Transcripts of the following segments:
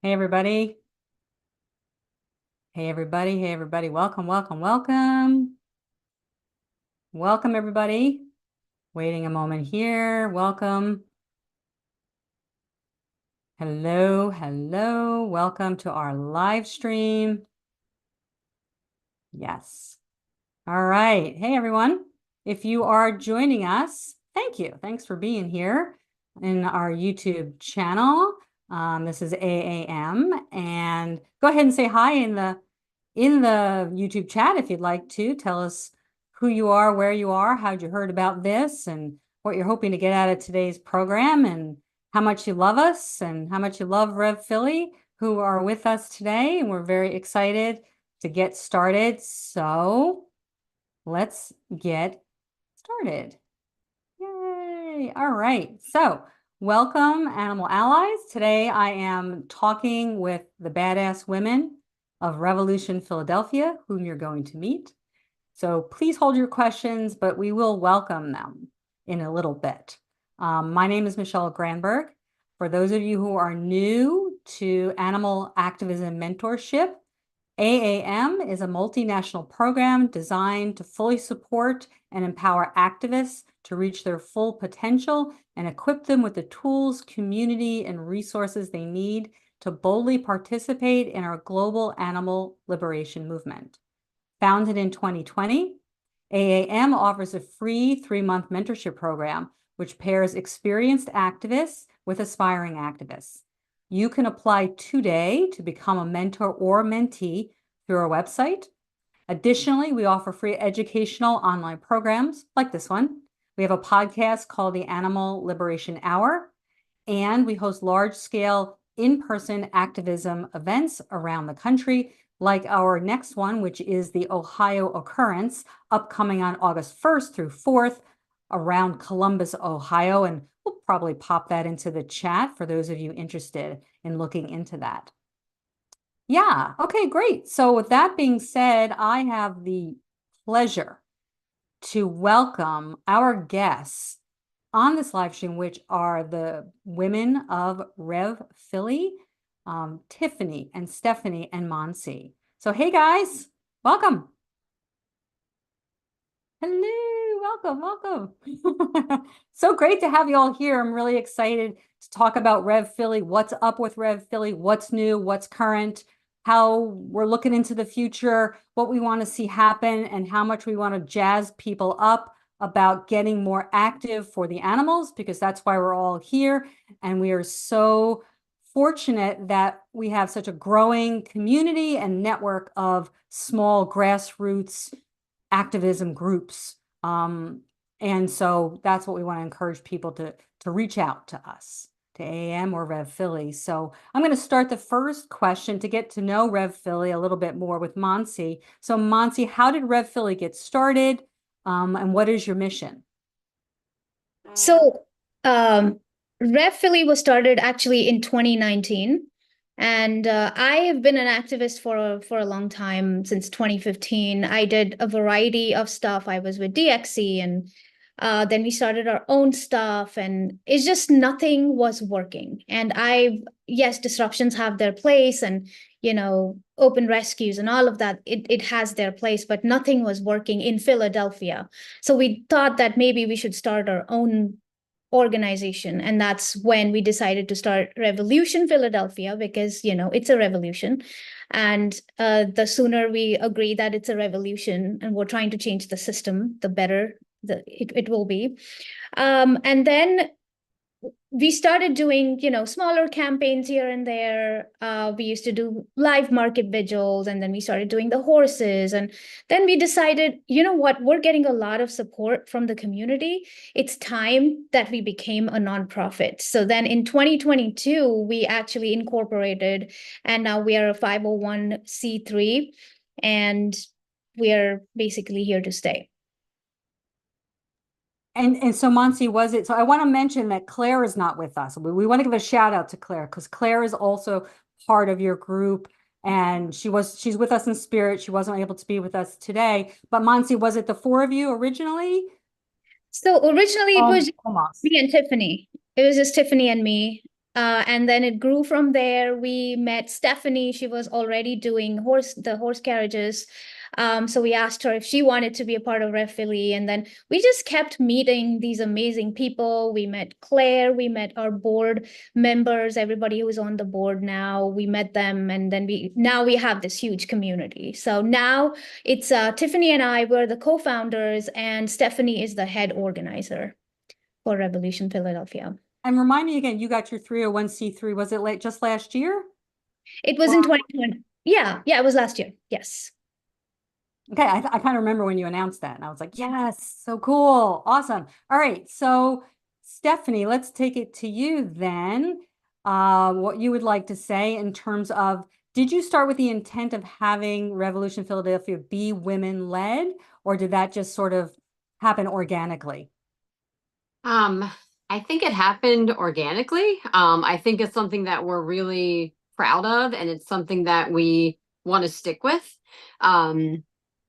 Hey everybody. Hey everybody. Hey everybody. Welcome, welcome, welcome. Welcome everybody. Waiting a moment here. Welcome. Hello, hello. Welcome to our live stream. Yes. All right. Hey everyone. If you are joining us, thank you. Thanks for being here in our YouTube channel. This is AAM, and go ahead and say hi in the YouTube chat if you'd like to. Tell us who you are, where you are, how'd you heard about this, and what you're hoping to get out of today's program, and how much you love us, and how much you love Rev Philly, who are with us today. And we're very excited to get started. So let's get started. Yay. All right. So welcome, Animal Allies. Today I am talking with the badass women of Revolution Philadelphia, whom you're going to meet. So please hold your questions, but we will welcome them in a little bit. My name is Michelle Granberg. For those of you who are new to Animal Activism Mentorship, AAM is a multinational program designed to fully support and empower activists to reach their full potential and equip them with the tools, community, and resources they need to boldly participate in our global animal liberation movement. Founded in 2020, AAM offers a free 3-month mentorship program, which pairs experienced activists with aspiring activists. You can apply today to become a mentor or mentee through our website. Additionally, we offer free educational online programs like this one. We have a podcast called the Animal Liberation Hour, and we host large-scale in-person activism events around the country, like our next one, which is the Ohio Occurrence, upcoming on August 1st through 4th around Columbus, Ohio. And we'll probably pop that into the chat for those of you interested in looking into that. Yeah, okay, great. So with that being said, I have the pleasure to welcome our guests on this live stream, which are the women of Rev Philly, Tiffany and Stephanie and Monsi. So, hey guys, welcome. Hello, welcome, welcome. So great to have you all here. I'm really excited to talk about Rev Philly, what's up with Rev Philly, what's new, what's current, how we're looking into the future, what we want to see happen, and how much we want to jazz people up about getting more active for the animals, because that's why we're all here. And we are so fortunate that we have such a growing community and network of small grassroots activism groups. And so that's what we want to encourage people to reach out to us, to AM or Rev Philly. So I'm going to start the first question to get to know Rev Philly a little bit more with Monsi. So Monsi, how did Rev Philly get started? And what is your mission? So, um, Rev Philly was started actually in 2019, and I have been an activist for a long time, since 2015. I did a variety of stuff. I was with DXC, and then we started our own stuff, and it's just nothing was working. And yes, disruptions have their place, and open rescues and all of that. It has their place, but nothing was working in Philadelphia. So we thought that maybe we should start our own organization. And that's when we decided to start Revolution Philadelphia, because, it's a revolution. And the sooner we agree that it's a revolution and we're trying to change the system, the better it will be. And then we started doing, smaller campaigns here and there. We used to do live market vigils, and then we started doing the horses. And then we decided, you know what, we're getting a lot of support from the community. It's time that we became a nonprofit. So then in 2022, we actually incorporated, and now we are a 501c3, and we are basically here to stay. And so Monsi, was it? So I want to mention that Claire is not with us. We want to give a shout out to Claire, because Claire is also part of your group, and she's with us in spirit. She wasn't able to be with us today. But Monsi, was it the 4 of you originally? So originally it was Almost. me and Tiffany. It was just Tiffany and me. And then it grew from there. We met Stephanie. She was already doing the horse carriages. So we asked her if she wanted to be a part of Rev Philly. And then we just kept meeting these amazing people. We met Claire, we met our board members, everybody who's on the board now. We met them, and then now we have this huge community. So now it's Tiffany and I, we're the co-founders, and Stephanie is the head organizer for Revolution Philadelphia. And remind me again, you got your 301c3, was it just last year? It was in 2020. Yeah, it was last year. Yes. Okay, I kind of remember when you announced that, and I was like, yes, so cool, awesome. All right, so Stephanie, let's take it to you then. What you would like to say in terms of, did you start with the intent of having Revolution Philadelphia be women-led, or did that just sort of happen organically? I think it happened organically. I think it's something that we're really proud of, and it's something that we want to stick with.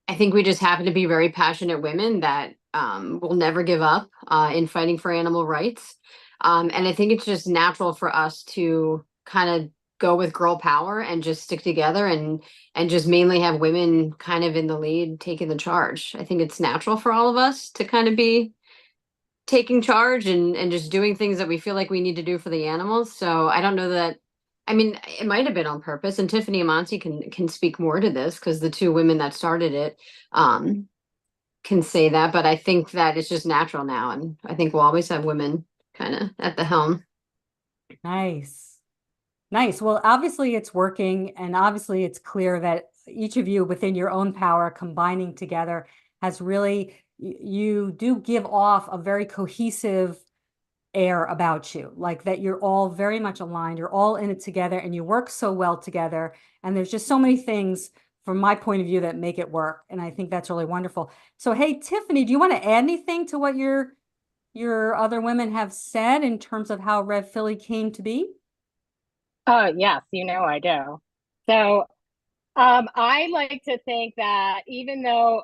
I think we just happen to be very passionate women that will never give up in fighting for animal rights. And I think it's just natural for us to kind of go with girl power and just stick together and just mainly have women kind of in the lead, taking the charge. I think it's natural for all of us to kind of be taking charge and just doing things that we feel like we need to do for the animals. So I don't know that, I mean, it might have been on purpose, and Tiffany and Monty can speak more to this because the two women that started it can say that, but I think that it's just natural now, and I think we'll always have women kind of at the helm. Nice. Nice. Well, obviously it's working, and obviously it's clear that each of you within your own power combining together has really, you do give off a very cohesive air about you, like that you're all very much aligned, you're all in it together, and you work so well together. And there's just so many things from my point of view that make it work. And I think that's really wonderful. So, hey, Tiffany, do you want to add anything to what your other women have said in terms of how Rev Philly came to be? Yes, I do. So I like to think that even though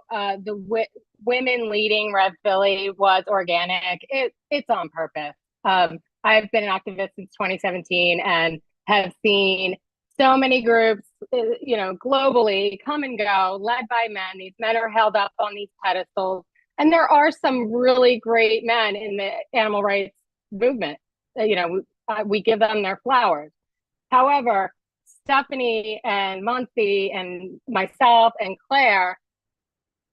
women leading Rev Philly was organic, it's on purpose. I've been an activist since 2017 and have seen so many groups, globally come and go, led by men. These men are held up on these pedestals. And there are some really great men in the animal rights movement. We give them their flowers. However, Stephanie and Monty and myself and Claire,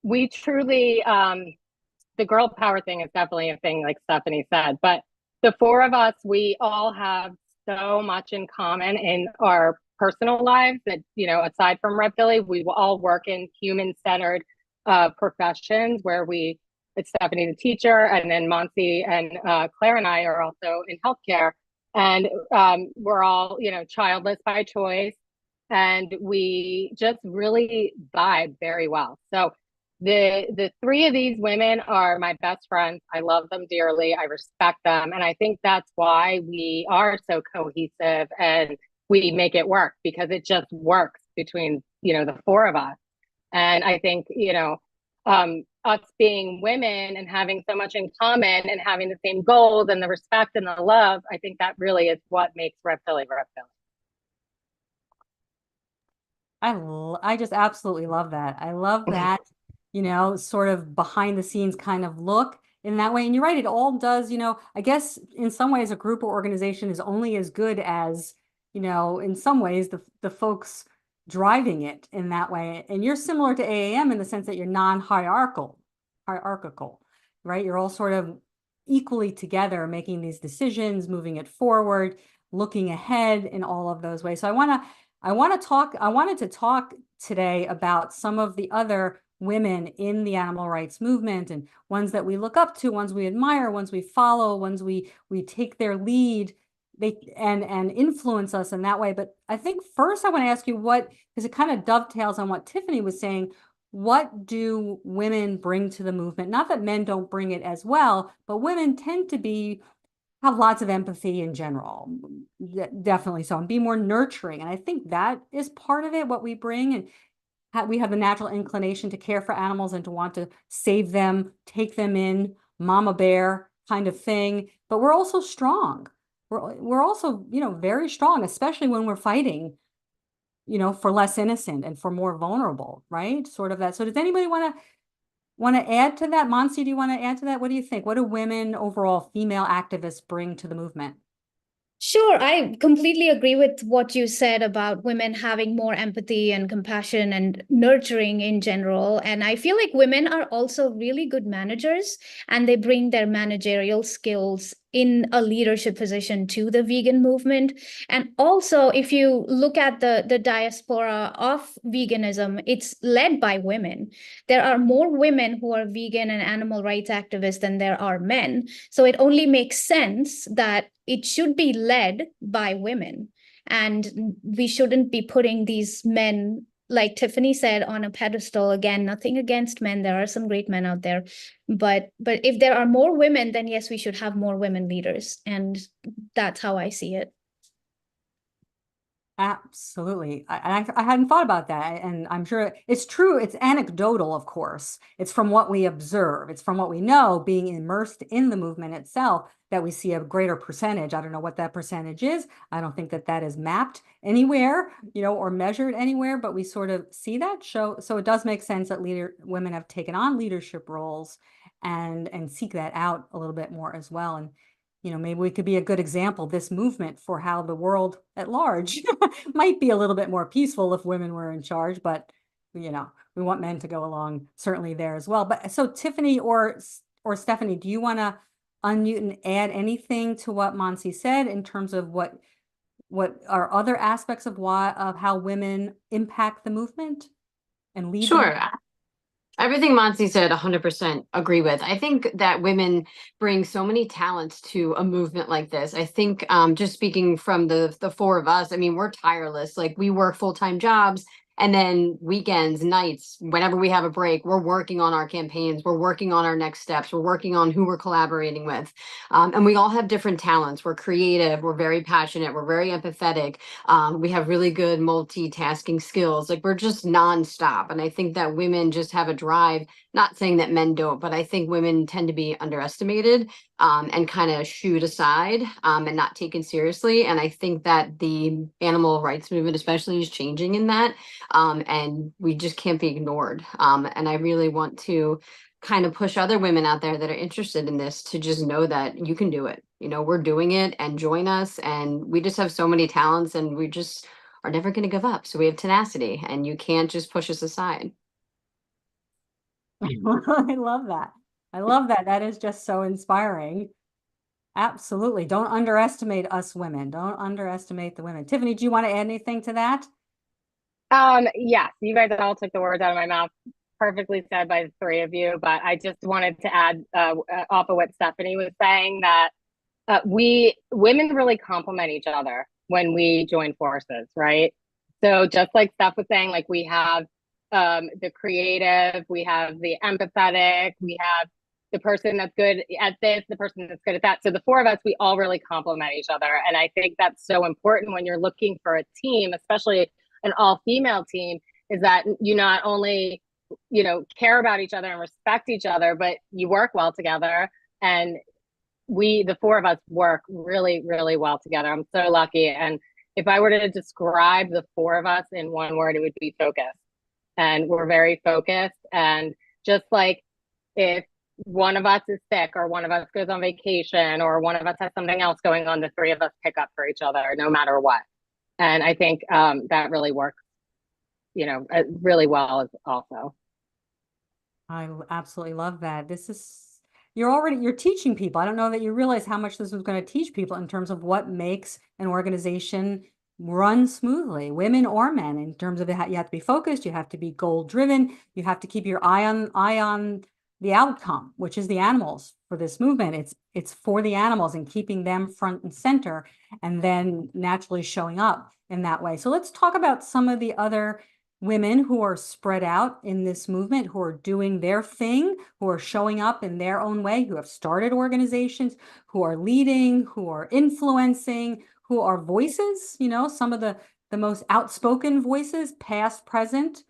we truly, the girl power thing is definitely a thing, like Stephanie said, but the four of us, we all have so much in common in our personal lives that, aside from Rev Philly, we all work in human-centered professions where it's Stephanie, the teacher, and then Monty and Claire and I are also in healthcare. And we're all, childless by choice, and we just really vibe very well. So the three of these women are my best friends. I love them dearly. I respect them. And I think that's why we are so cohesive and we make it work, because it just works between, the four of us. And I think, us being women and having so much in common and having the same goals and the respect and the love, I think that really is what makes Rev Philly Rev Philly. I just absolutely love that. I love that, sort of behind the scenes kind of look in that way. And you're right, it all does, I guess in some ways a group or organization is only as good as, in some ways the folks driving it in that way. And you're similar to AAM in the sense that you're non-hierarchical, right? You're all sort of equally together, making these decisions, moving it forward, looking ahead in all of those ways. So I wanted to talk today about some of the other women in the animal rights movement, and ones that we look up to, ones we admire, ones we follow, ones we take their lead, and influence us in that way. But I think first I want to ask you because it kind of dovetails on what Tiffany was saying, what do women bring to the movement? Not that men don't bring it as well, but women tend to have lots of empathy in general, definitely so, and be more nurturing. And I think that is part of it, what we bring. And we have the natural inclination to care for animals and to want to save them, take them in, mama bear kind of thing. But we're also strong. we're also, you know, very strong, especially when we're fighting, you know, for less innocent and for more vulnerable, right? Sort of that. So does anybody want to add to that? Monsi, do you want to add to that? What do you think? What do women, overall female activists, bring to the movement? Sure, I completely agree with what you said about women having more empathy and compassion and nurturing in general. And I feel like women are also really good managers, and they bring their managerial skills in a leadership position to the vegan movement. And also, if you look at the diaspora of veganism, it's led by women. There are more women who are vegan and animal rights activists than there are men. So it only makes sense that it should be led by women. And we shouldn't be putting these men, like Tiffany said, on a pedestal. Again, nothing against men. There are some great men out there. But if there are more women, then yes, we should have more women leaders. And that's how I see it. Absolutely. I hadn't thought about that. And I'm sure it's true. It's anecdotal, of course. It's from what we observe. It's from what we know, being immersed in the movement itself, that we see a greater percentage. I don't know what that percentage is. I don't think that that is mapped anywhere, you know, or measured anywhere, but we sort of see that show. So it does make sense that women have taken on leadership roles and seek that out a little bit more as well. And you know, maybe we could be a good example, this movement, for how the world at large might be a little bit more peaceful if women were in charge, but you know, we want men to go along certainly there as well. But so Tiffany or Stephanie, do you want to unmute and add anything to what Monsi said in terms of what are other aspects of how women impact the movement and lead them? Sure. Everything Monsi said, 100% agree with. I think that women bring so many talents to a movement like this. I think just speaking from the four of us, I mean, we're tireless. Like, we work full-time jobs, and then weekends, nights, whenever we have a break, we're working on our campaigns. We're working on our next steps. We're working on who we're collaborating with. And we all have different talents. We're creative. We're very passionate. We're very empathetic. We have really good multitasking skills. Like, we're just nonstop. And I think that women just have a drive, not saying that men don't, but I think women tend to be underestimated and kind of shooed aside and not taken seriously. And I think that the animal rights movement especially is changing in that. And we just can't be ignored. And I really want to kind of push other women out there that are interested in this to just know that you can do it. You know, we're doing it, and join us. And we just have so many talents, and we just are never going to give up. So we have tenacity, and you can't just push us aside. I love that. I love that. That is just so inspiring. Absolutely. Don't underestimate us women. Don't underestimate the women. Tiffany, do you want to add anything to that? Yes, you guys all took the words out of my mouth. Perfectly said by the three of you, but I just wanted to add off of what Stephanie was saying, that we women really complement each other when we join forces, right? So just like Steph was saying, like, we have the creative, we have the empathetic, we have the person that's good at this, the person that's good at that. So the four of us, we all really complement each other. And I think that's so important when you're looking for a team, especially an all-female team, is that you not only, you know, care about each other and respect each other, but you work well together. And the four of us work really, really well together. I'm so lucky. And if I were to describe the four of us in one word, it would be focus. And we're very focused. And just like, if one of us is sick, or one of us goes on vacation, or one of us has something else going on, the three of us pick up for each other no matter what. And I think that really works, you know, really well also. I absolutely love that. You're teaching people. I don't know that you realize how much this was going to teach people in terms of what makes an organization run smoothly, women or men, in terms of you have to be focused, you have to be goal driven, you have to keep your eye on the outcome, which is the animals for this movement. It's for the animals and keeping them front and center, and then naturally showing up in that way. So let's talk about some of the other women who are spread out in this movement, who are doing their thing, who are showing up in their own way, who have started organizations, who are leading, who are influencing, who are voices, you know, some of the most outspoken voices, past, present,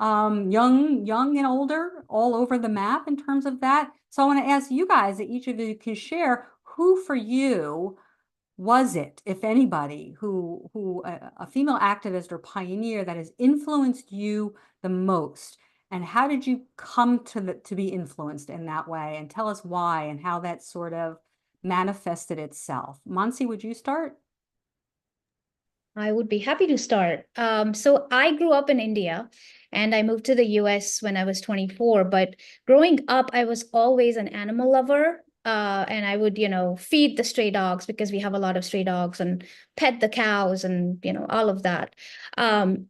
young and older, all over the map in terms of that. So I want to ask you guys, that each of you can share who for you was it, if anybody, a female activist or pioneer that has influenced you the most? And how did you come to be influenced in that way? And tell us why and how that sort of manifested itself. Mansi, would you start? I would be happy to start. So I grew up in India and I moved to the US when I was 24. But growing up, I was always an animal lover. And I would, feed the stray dogs because we have a lot of stray dogs and pet the cows and, all of that. Um,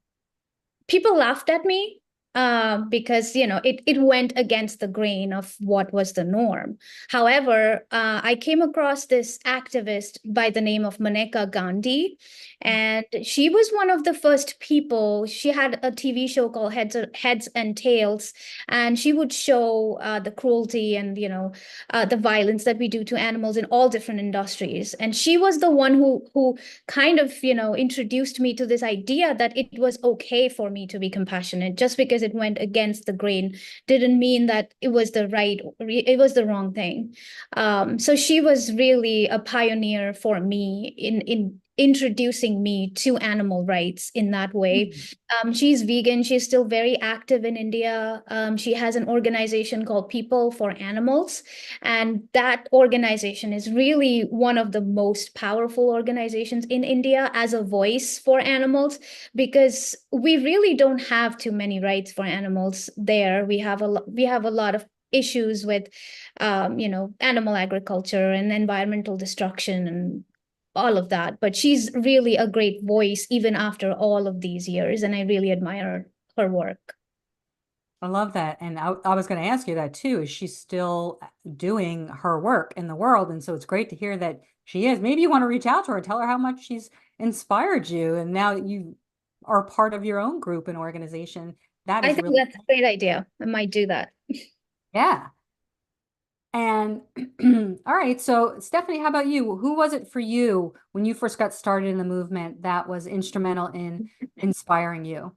People laughed at me because it went against the grain of what was the norm. However, I came across this activist by the name of Maneka Gandhi, and she was one of the first people. She had a TV show called Heads and Tails, and she would show the cruelty and the violence that we do to animals in all different industries. And she was the one who kind of introduced me to this idea that it was okay for me to be compassionate. Just because it went against the grain didn't mean that it was the wrong thing. So she was really a pioneer for me in introducing me to animal rights in that way. She's vegan. She's still very active in India. She has an organization called People for Animals. And that organization is really one of the most powerful organizations in India as a voice for animals, because we really don't have too many rights for animals there. We have a lot of issues with, animal agriculture and environmental destruction and all of that. But she's really a great voice even after all of these years, and I really admire her work. I love that. And I was going to ask you that too. Is she still doing her work in the world? And so it's great to hear that she is. Maybe you want to reach out to her and tell her how much she's inspired you. And now that you are part of your own group and organization, that I is think really, that's a great idea. I might do that. yeah. And all right, so Stephanie, how about you? Who was it for you when you first got started in the movement that was instrumental in inspiring you?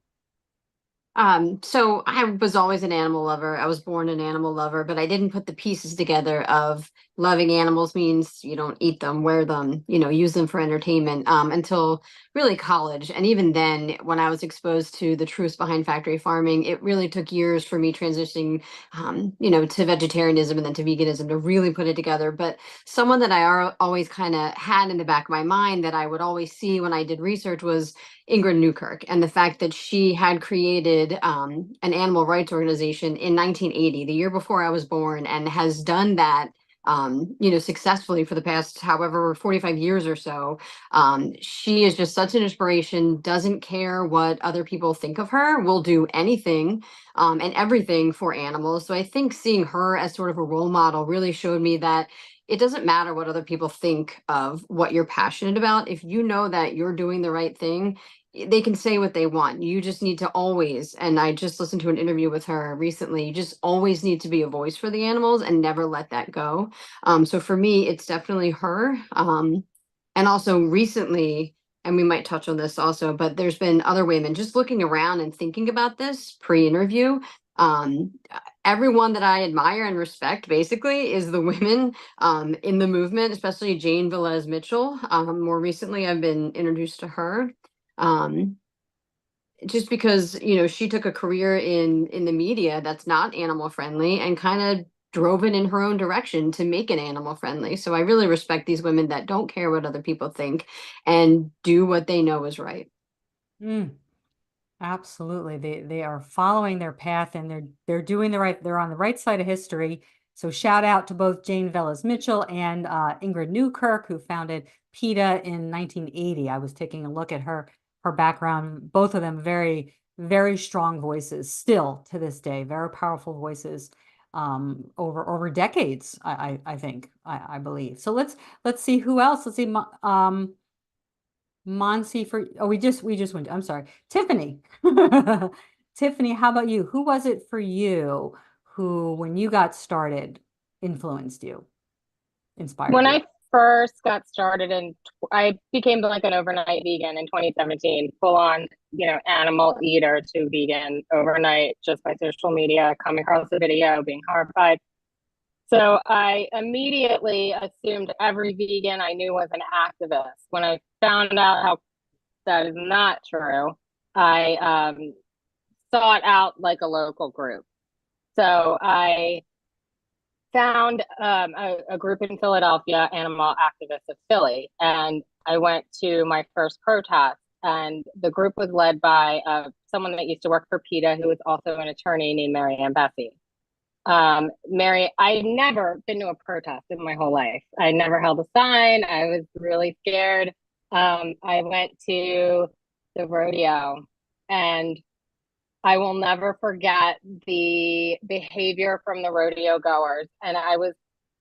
So I was always an animal lover. I was born an animal lover, but I didn't put the pieces together of loving animals means you don't eat them, wear them, use them for entertainment, until really college. And even then, when I was exposed to the truths behind factory farming, it really took years for me transitioning, to vegetarianism and then to veganism to really put it together. But someone that I always kind of had in the back of my mind that I would always see when I did research was Ingrid Newkirk, and the fact that she had created an animal rights organization in 1980, the year before I was born, and has done that successfully for the past however 45 years or so. She is just such an inspiration, doesn't care what other people think of her, will do anything and everything for animals. So I think seeing her as sort of a role model really showed me that it doesn't matter what other people think of what you're passionate about. If you know that you're doing the right thing, they can say what they want. You just need to always, and I just listened to an interview with her recently, you just always need to be a voice for the animals and never let that go. So for me, it's definitely her. And also recently, and we might touch on this also, but there's been other women just looking around and thinking about this pre-interview. Everyone that I admire and respect basically is the women in the movement, especially Jane Velez Mitchell. More recently, I've been introduced to her. Just because she took a career in the media that's not animal friendly and kind of drove it in her own direction to make it animal friendly. So I really respect these women that don't care what other people think and do what they know is right. Absolutely. They are following their path, and they're doing they're on the right side of history. So shout out to both Jane Velez Mitchell and Ingrid Newkirk, who founded PETA in 1980. I was taking a look at her background. Both of them very, very strong voices still to this day, very powerful voices over decades, I think, I believe. So let's see who else. Let's see. Monsi we just went, I'm sorry, Tiffany. Tiffany, how about you? Who was it for you who, when you got started, influenced you, inspired When you? I first got started I became like an overnight vegan in 2017, full on, animal eater to vegan overnight, just by social media, coming across the video, being horrified. So I immediately assumed every vegan I knew was an activist. When I found out how that is not true, I sought out like a local group. So I found a group in Philadelphia, Animal Activists of Philly, and I went to my first protest. And the group was led by someone that used to work for PETA, who was also an attorney named Mary Ann Bessie. Mary, I'd never been to a protest in my whole life. I never held a sign. I was really scared. I went to the rodeo, and I will never forget the behavior from the rodeo goers. And I was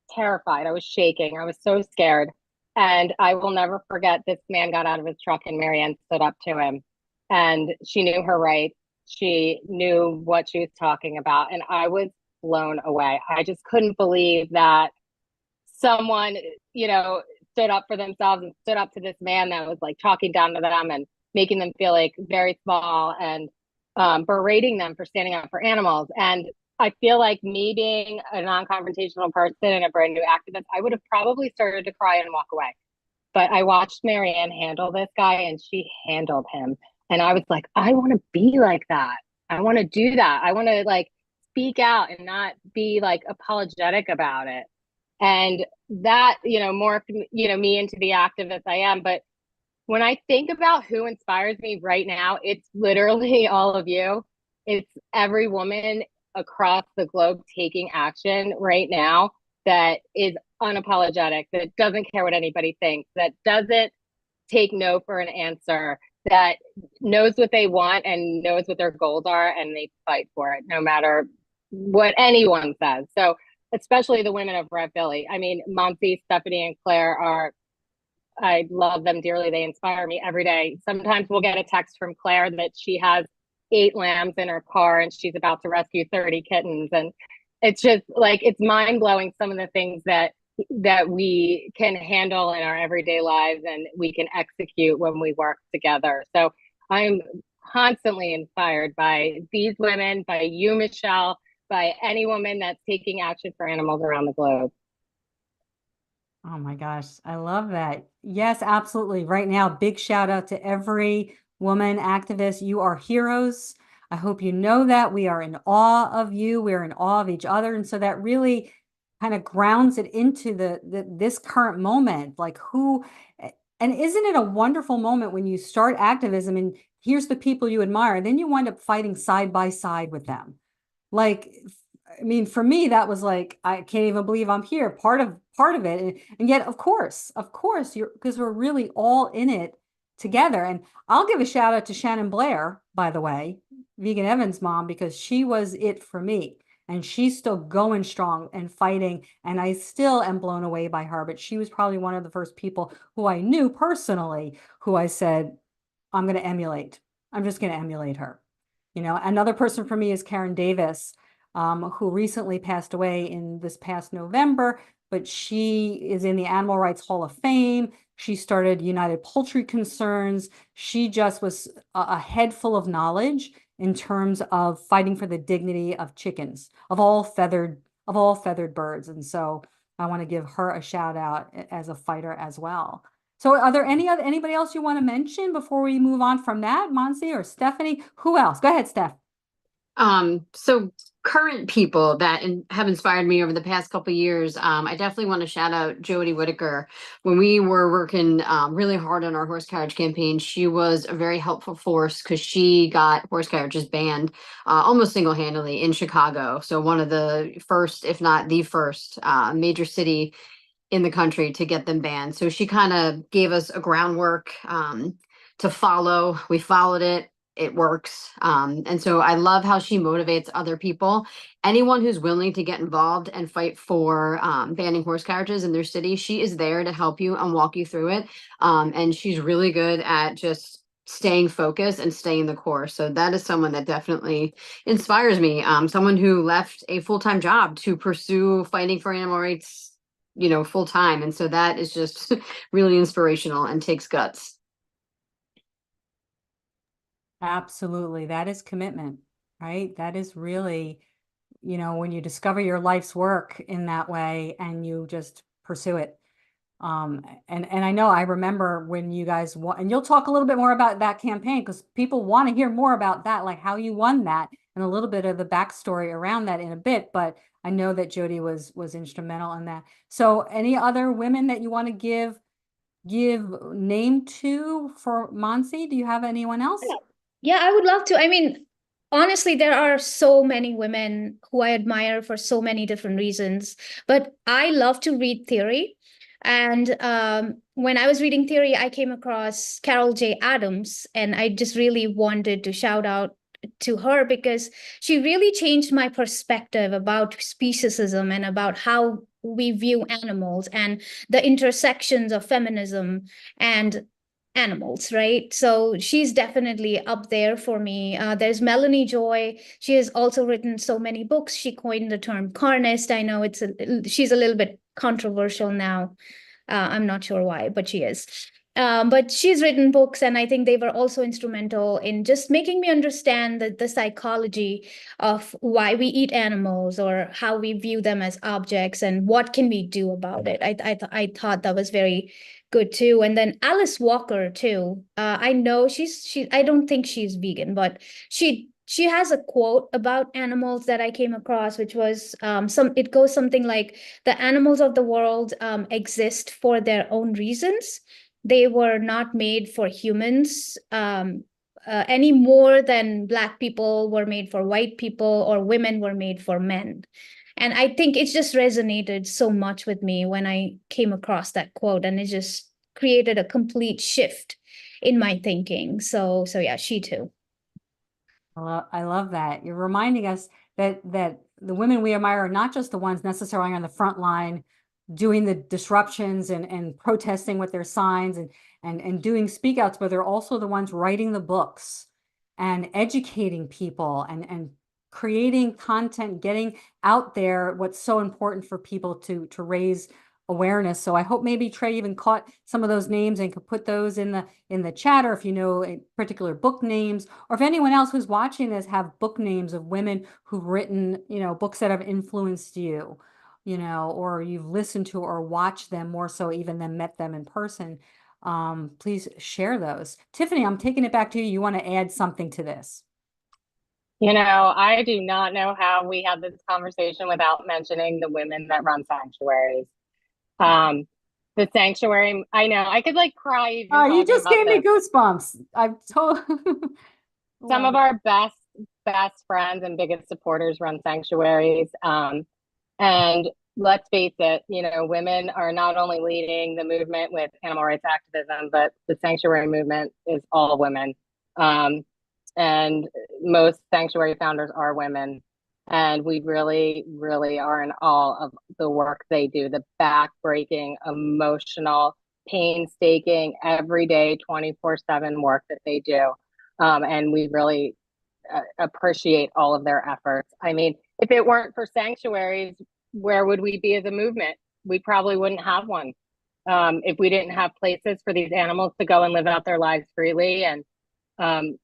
terrified. I was shaking. I was so scared. And I will never forget this man got out of his truck and Marianne stood up to him. And she knew her rights. She knew what she was talking about. And I was blown away. I just couldn't believe that someone, stood up for themselves and stood up to this man that was like talking down to them and making them feel like very small and berating them for standing up for animals. And I feel like me being a non-confrontational person and a brand new activist, I would have probably started to cry and walk away. But I watched Marianne handle this guy and she handled him. And I was like, I want to be like that. I want to do that. I want to like speak out and not be like apologetic about it. And that, morphed, me into the activist I am. But when I think about who inspires me right now, it's literally all of you. It's every woman across the globe taking action right now that is unapologetic, that doesn't care what anybody thinks, that doesn't take no for an answer, that knows what they want and knows what their goals are, and they fight for it no matter what anyone says. So especially the women of Red Philly. I mean, Monty, Stephanie, and Claire I love them dearly. They inspire me every day. Sometimes we'll get a text from Claire that she has 8 lambs in her car and she's about to rescue 30 kittens. And it's just like, it's mind blowing, some of the things that we can handle in our everyday lives and we can execute when we work together. So I'm constantly inspired by these women, by you, Michelle, by any woman that's taking action for animals around the globe. Oh my gosh, I love that. Yes, absolutely. Right now, big shout out to every woman activist. You are heroes. I hope you know that. We are in awe of you. We're in awe of each other. And so that really kind of grounds it into this current moment. Like and isn't it a wonderful moment when you start activism and here's the people you admire, and then you wind up fighting side by side with them. Like, I mean, for me, that was like, I can't even believe I'm here, part of it. And yet, of course, because we're really all in it together. And I'll give a shout out to Shannon Blair, by the way, Vegan Evan's mom, because she was it for me. And she's still going strong and fighting. And I still am blown away by her. But she was probably one of the first people who I knew personally, who I said, I'm going to emulate. I'm just going to emulate her. Another person for me is Karen Davis, who recently passed away in this past November, but she is in the Animal Rights Hall of Fame. She started United Poultry Concerns. She just was a head full of knowledge in terms of fighting for the dignity of chickens, of all feathered birds. And so I want to give her a shout out as a fighter as well. So are there anybody else you want to mention before we move on from that, Monsi or Stephanie? Who else? Go ahead, Steph. So current people that have inspired me over the past couple of years, I definitely want to shout out Jod Whitaker. When we were working really hard on our horse carriage campaign, she was a very helpful force because she got horse carriages banned almost single-handedly in Chicago. So one of the first, if not the first, major city in the country to get them banned. So she kind of gave us a groundwork to follow. We followed it. It works. And so I love how she motivates other people. Anyone who's willing to get involved and fight for banning horse carriages in their city, she is there to help you and walk you through it. And she's really good at just staying focused and staying the course. So that is someone that definitely inspires me. Someone who left a full-time job to pursue fighting for animal rights, full time. And so that is just really inspirational and takes guts. Absolutely. That is commitment, right? That is really, you know, when you discover your life's work in that way and you just pursue it. And I know I remember when you guys won, and you'll talk a little bit more about that campaign because people want to hear more about that, like how you won that and a little bit of the backstory around that in a bit. But I know that Jodi was instrumental in that. So any other women that you want to give name to for Monsi? Do you have anyone else? Yeah, I would love to. I mean, honestly, there are so many women who I admire for so many different reasons, but I love to read theory. And when I was reading theory, I came across Carol J. Adams, and I just really wanted to shout out to her because she really changed my perspective about speciesism and about how we view animals and the intersections of feminism and animals, right? So she's definitely up there for me. There's Melanie Joy. She has also written so many books. She coined the term carnist. I know she's a little bit controversial now. I'm not sure why, but she is. But she's written books, and I think they were also instrumental in just making me understand the psychology of why we eat animals or how we view them as objects and what can we do about it. I thought that was very good too. And then Alice Walker too. I know I don't think she's vegan, but she has a quote about animals that I came across, which was it goes something like, the animals of the world exist for their own reasons. They were not made for humans any more than Black people were made for white people or women were made for men. And I think it just resonated so much with me when I came across that quote, and it just created a complete shift in my thinking. So yeah, she too. I love that. You're reminding us that the women we admire are not just the ones necessarily on the front line doing the disruptions and protesting with their signs and doing speak outs, but they're also the ones writing the books and educating people and creating content, getting out there what's so important for people to raise awareness. So I hope maybe Trey even caught some of those names and could put those in the chat, or if you know particular book names, or if anyone else who's watching this have book names of women who've written, you know, books that have influenced you, you know, or you've listened to or watched them more so even than met them in person. Please share those. Tiffany, I'm taking it back to you. You want to add something to this? You know, I do not know how we had this conversation without mentioning the women that run sanctuaries. The sanctuary, I know, I could like cry even Oh, you just gave me this. goosebumps. I've told Some of our best friends and biggest supporters run sanctuaries. And let's face it, you know, women are not only leading the movement with animal rights activism, but the sanctuary movement is all women. And most sanctuary founders are women. And we really, really are in awe of the work they do, the backbreaking, emotional, painstaking, everyday 24/7 work that they do. And we really appreciate all of their efforts. I mean, if it weren't for sanctuaries, where would we be as a movement? We probably wouldn't have one. If we didn't have places for these animals to go and live out their lives freely and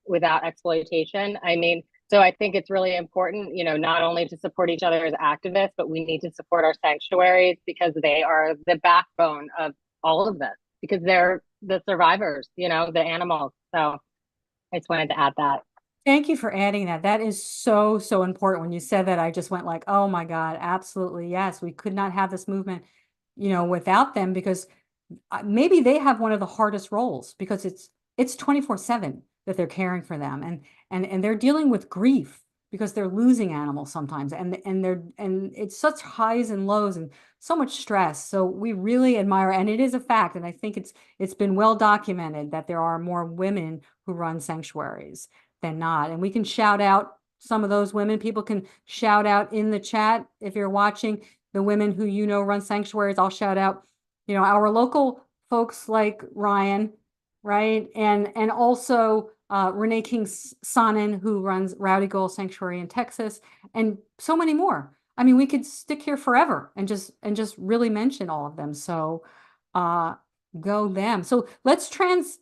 without exploitation. I mean, so I think it's really important, you know, not only to support each other as activists, but we need to support our sanctuaries because they are the backbone of all of this, because they're the survivors, you know, the animals. So I just wanted to add that. Thank you for adding that. That is so, so important. When you said that, I just went like, oh my God, absolutely. Yes, we could not have this movement, you know, without them, because maybe they have one of the hardest roles because it's 24/7 that they're caring for them and they're dealing with grief because they're losing animals sometimes and it's such highs and lows and so much stress. So we really admire, and it is a fact, and I think it's been well documented that there are more women who run sanctuaries than not. And we can shout out some of those women. People can shout out in the chat if you're watching the women who you know run sanctuaries. I'll shout out, you know, our local folks like Ryan, right? And also Renee King-Sonnen, who runs Rowdy Gull Sanctuary in Texas, and so many more. I mean, we could stick here forever and just really mention all of them. So go them. So let's transition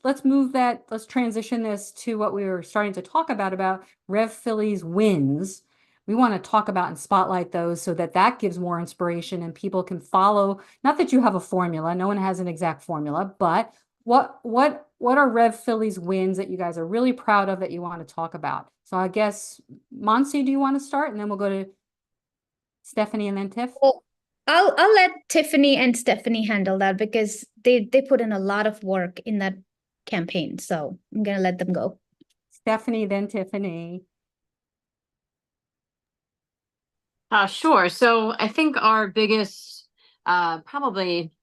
this to what we were starting to talk about Rev Philly's wins. we want to talk about and spotlight those so that that gives more inspiration and people can follow. Not that you have a formula, no one has an exact formula, but what are Rev Philly's wins that you guys are really proud of that you want to talk about? So I guess, Monsi, do you want to start? And then we'll go to Stephanie and then Tiff. Well, I'll let Tiffany and Stephanie handle that because they put in a lot of work in that campaign. So I'm gonna let them go. Stephanie, then Tiffany. Sure. So I think our biggest, probably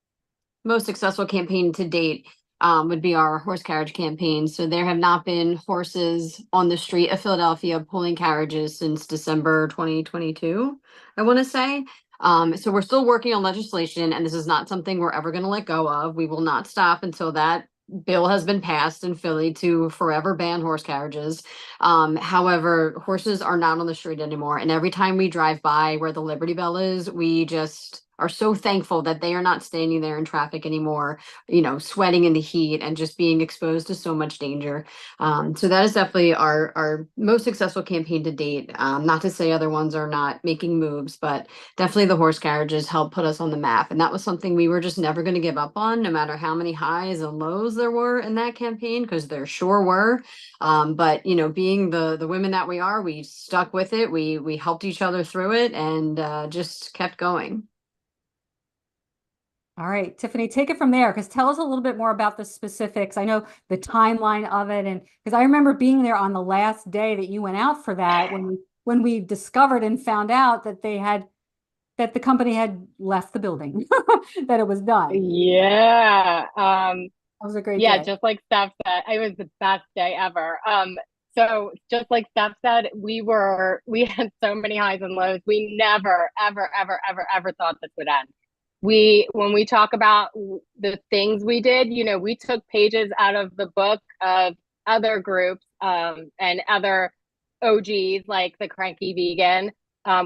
most successful campaign to date would be our horse carriage campaign. So there have not been horses on the street of Philadelphia pulling carriages since December 2022, I want to say. So we're still working on legislation, and this is not something we're ever going to let go of. We will not stop until that bill has been passed in Philly to forever ban horse carriages. However, horses are not on the street anymore. And every time we drive by where the Liberty Bell is, we just are so thankful that they are not standing there in traffic anymore, you know, sweating in the heat and just being exposed to so much danger. So that is definitely our most successful campaign to date. Not to say other ones are not making moves, but definitely the horse carriages helped put us on the map. And that was something we were just never going to give up on, no matter how many highs and lows there were in that campaign, because there sure were. But, you know, being the women that we are, we stuck with it. We helped each other through it and just kept going. All right, Tiffany, take it from there, because tell us a little bit more about the specifics. I know the timeline of it, and because I remember being there on the last day that you went out for that when we discovered and found out that the company had left the building, that it was done. Yeah. That was a great Yeah, day. just like Steph said, it was the best day ever. So just like Steph said, we had so many highs and lows. We never, ever, ever, ever, ever thought this would end. When we talk about the things we did, you know, we took pages out of the book of other groups and other OGs like the Cranky Vegan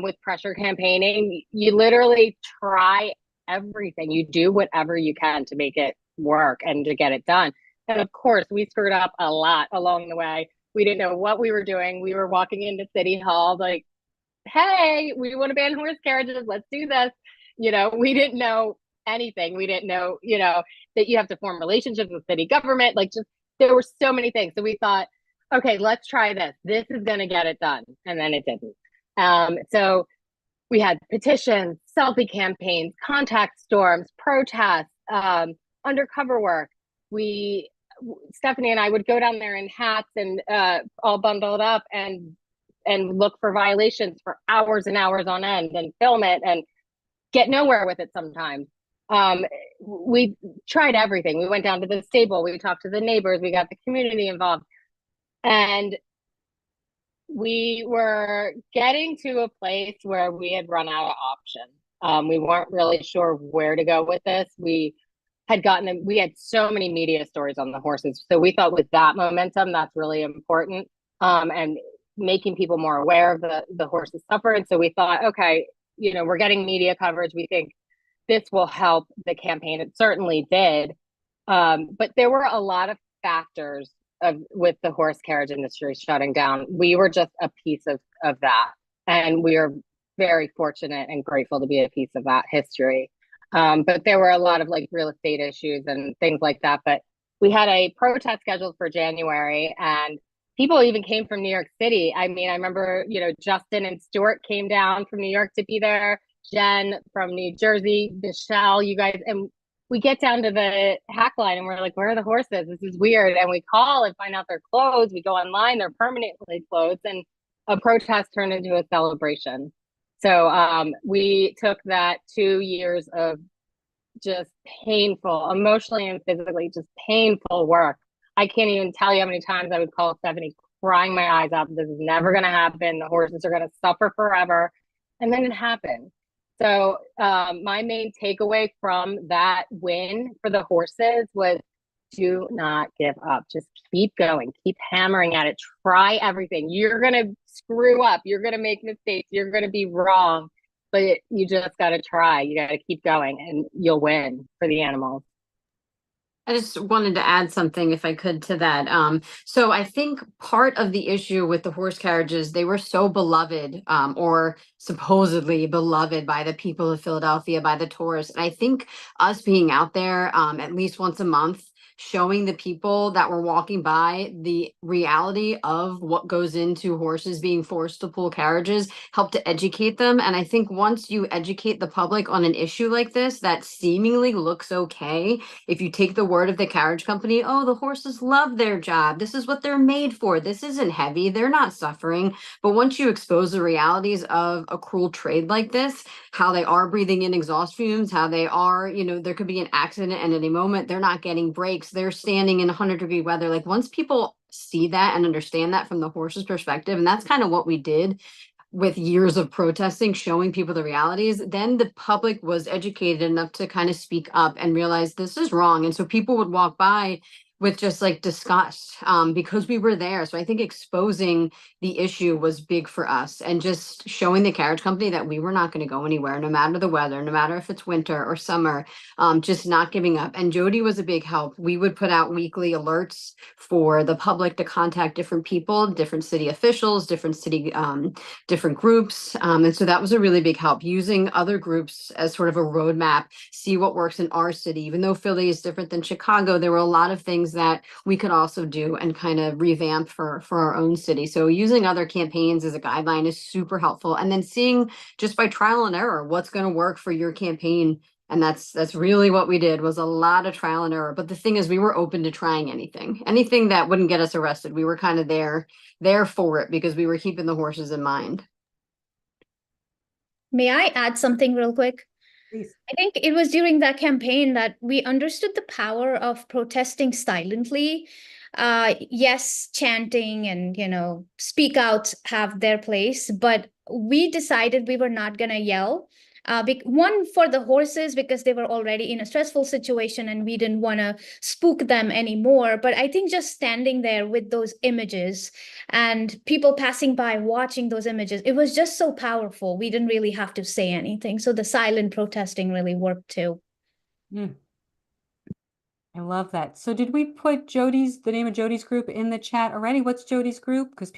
with pressure campaigning. You literally try everything. You do whatever you can to make it work and to get it done. And of course, we screwed up a lot along the way. We didn't know what we were doing. We were walking into City Hall like, hey, we want to ban horse carriages. Let's do this. You know, we didn't know anything. We didn't know, you know, that you have to form relationships with city government. Like, just there were so many things. So we thought, okay, let's try this. This is going to get it done. And then it didn't. So we had petitions, selfie campaigns, contact storms, protests, undercover work. Stephanie and I would go down there in hats and all bundled up and look for violations for hours and hours on end and film it and get nowhere with it sometimes. We tried everything. We went down to the stable. We talked to the neighbors. We got the community involved. And we were getting to a place where we had run out of options. We weren't really sure where to go with this. We had so many media stories on the horses. So we thought with that momentum, that's really important. And making people more aware of the horses suffering. So we thought, okay, you know, we're getting media coverage. We think this will help the campaign. It certainly did. But there were a lot of factors with the horse carriage industry shutting down. We were just a piece of that. And we are very fortunate and grateful to be a piece of that history. But there were a lot of like real estate issues and things like that. But we had a protest scheduled for January, and people even came from New York City. I mean, I remember, you know, Justin and Stuart came down from New York to be there. Jen from New Jersey, Michelle, you guys, and we get down to the hack line and we're like, where are the horses? This is weird. And we call and find out they're closed. We go online, they're permanently closed, and a protest turned into a celebration. So we took that 2 years of just painful, emotionally and physically, just painful work. I can't even tell you how many times I would call Stephanie crying my eyes out. This is never going to happen. The horses are going to suffer forever. And then it happened. So my main takeaway from that win for the horses was do not give up. Just keep going. Keep hammering at it. Try everything. You're going to screw up. You're going to make mistakes. You're going to be wrong. But you just got to try. You got to keep going and you'll win for the animals. I just wanted to add something, if I could, to that. So I think part of the issue with the horse carriages, they were so beloved, or supposedly beloved by the people of Philadelphia, by the tourists. And I think us being out there, at least once a month, showing the people that were walking by the reality of what goes into horses being forced to pull carriages, help to educate them. And I think once you educate the public on an issue like this that seemingly looks okay, if you take the word of the carriage company, oh, the horses love their job. This is what they're made for. This isn't heavy. They're not suffering. But once you expose the realities of a cruel trade like this, how they are breathing in exhaust fumes, how they are, there could be an accident and at any moment they're not getting breaks. They're standing in 100-degree weather. Like once people see that and understand that from the horse's perspective, and that's kind of what we did with years of protesting, showing people the realities, then the public was educated enough to kind of speak up and realize this is wrong. And so people would walk by with just like disgust, because we were there. So I think exposing the issue was big for us, and just showing the carriage company that we were not going to go anywhere, no matter the weather, no matter if it's winter or summer, just not giving up. And Jody was a big help. We would put out weekly alerts for the public to contact different people, different city officials, different city, different groups. And so that was a really big help, using other groups as sort of a roadmap, see what works in our city. Even though Philly is different than Chicago, there were a lot of things that we could also do and kind of revamp for our own city. So using other campaigns as a guideline is super helpful. And then seeing just by trial and error what's going to work for your campaign. And that's really what we did, was a lot of trial and error. But the thing is, we were open to trying anything that wouldn't get us arrested. We were kind of there for it because we were keeping the horses in mind. May I add something real quick? Please. I think it was during that campaign that we understood the power of protesting silently. Yes, chanting and, speak out have their place, but we decided we were not going to yell. One, for the horses, because they were already in a stressful situation and we didn't want to spook them anymore. But I think just standing there with those images and people passing by watching those images, it was just so powerful. We didn't really have to say anything. So the silent protesting really worked too. I love that. So did we put the name of Jody's group in the chat already? What's Jody's group? Because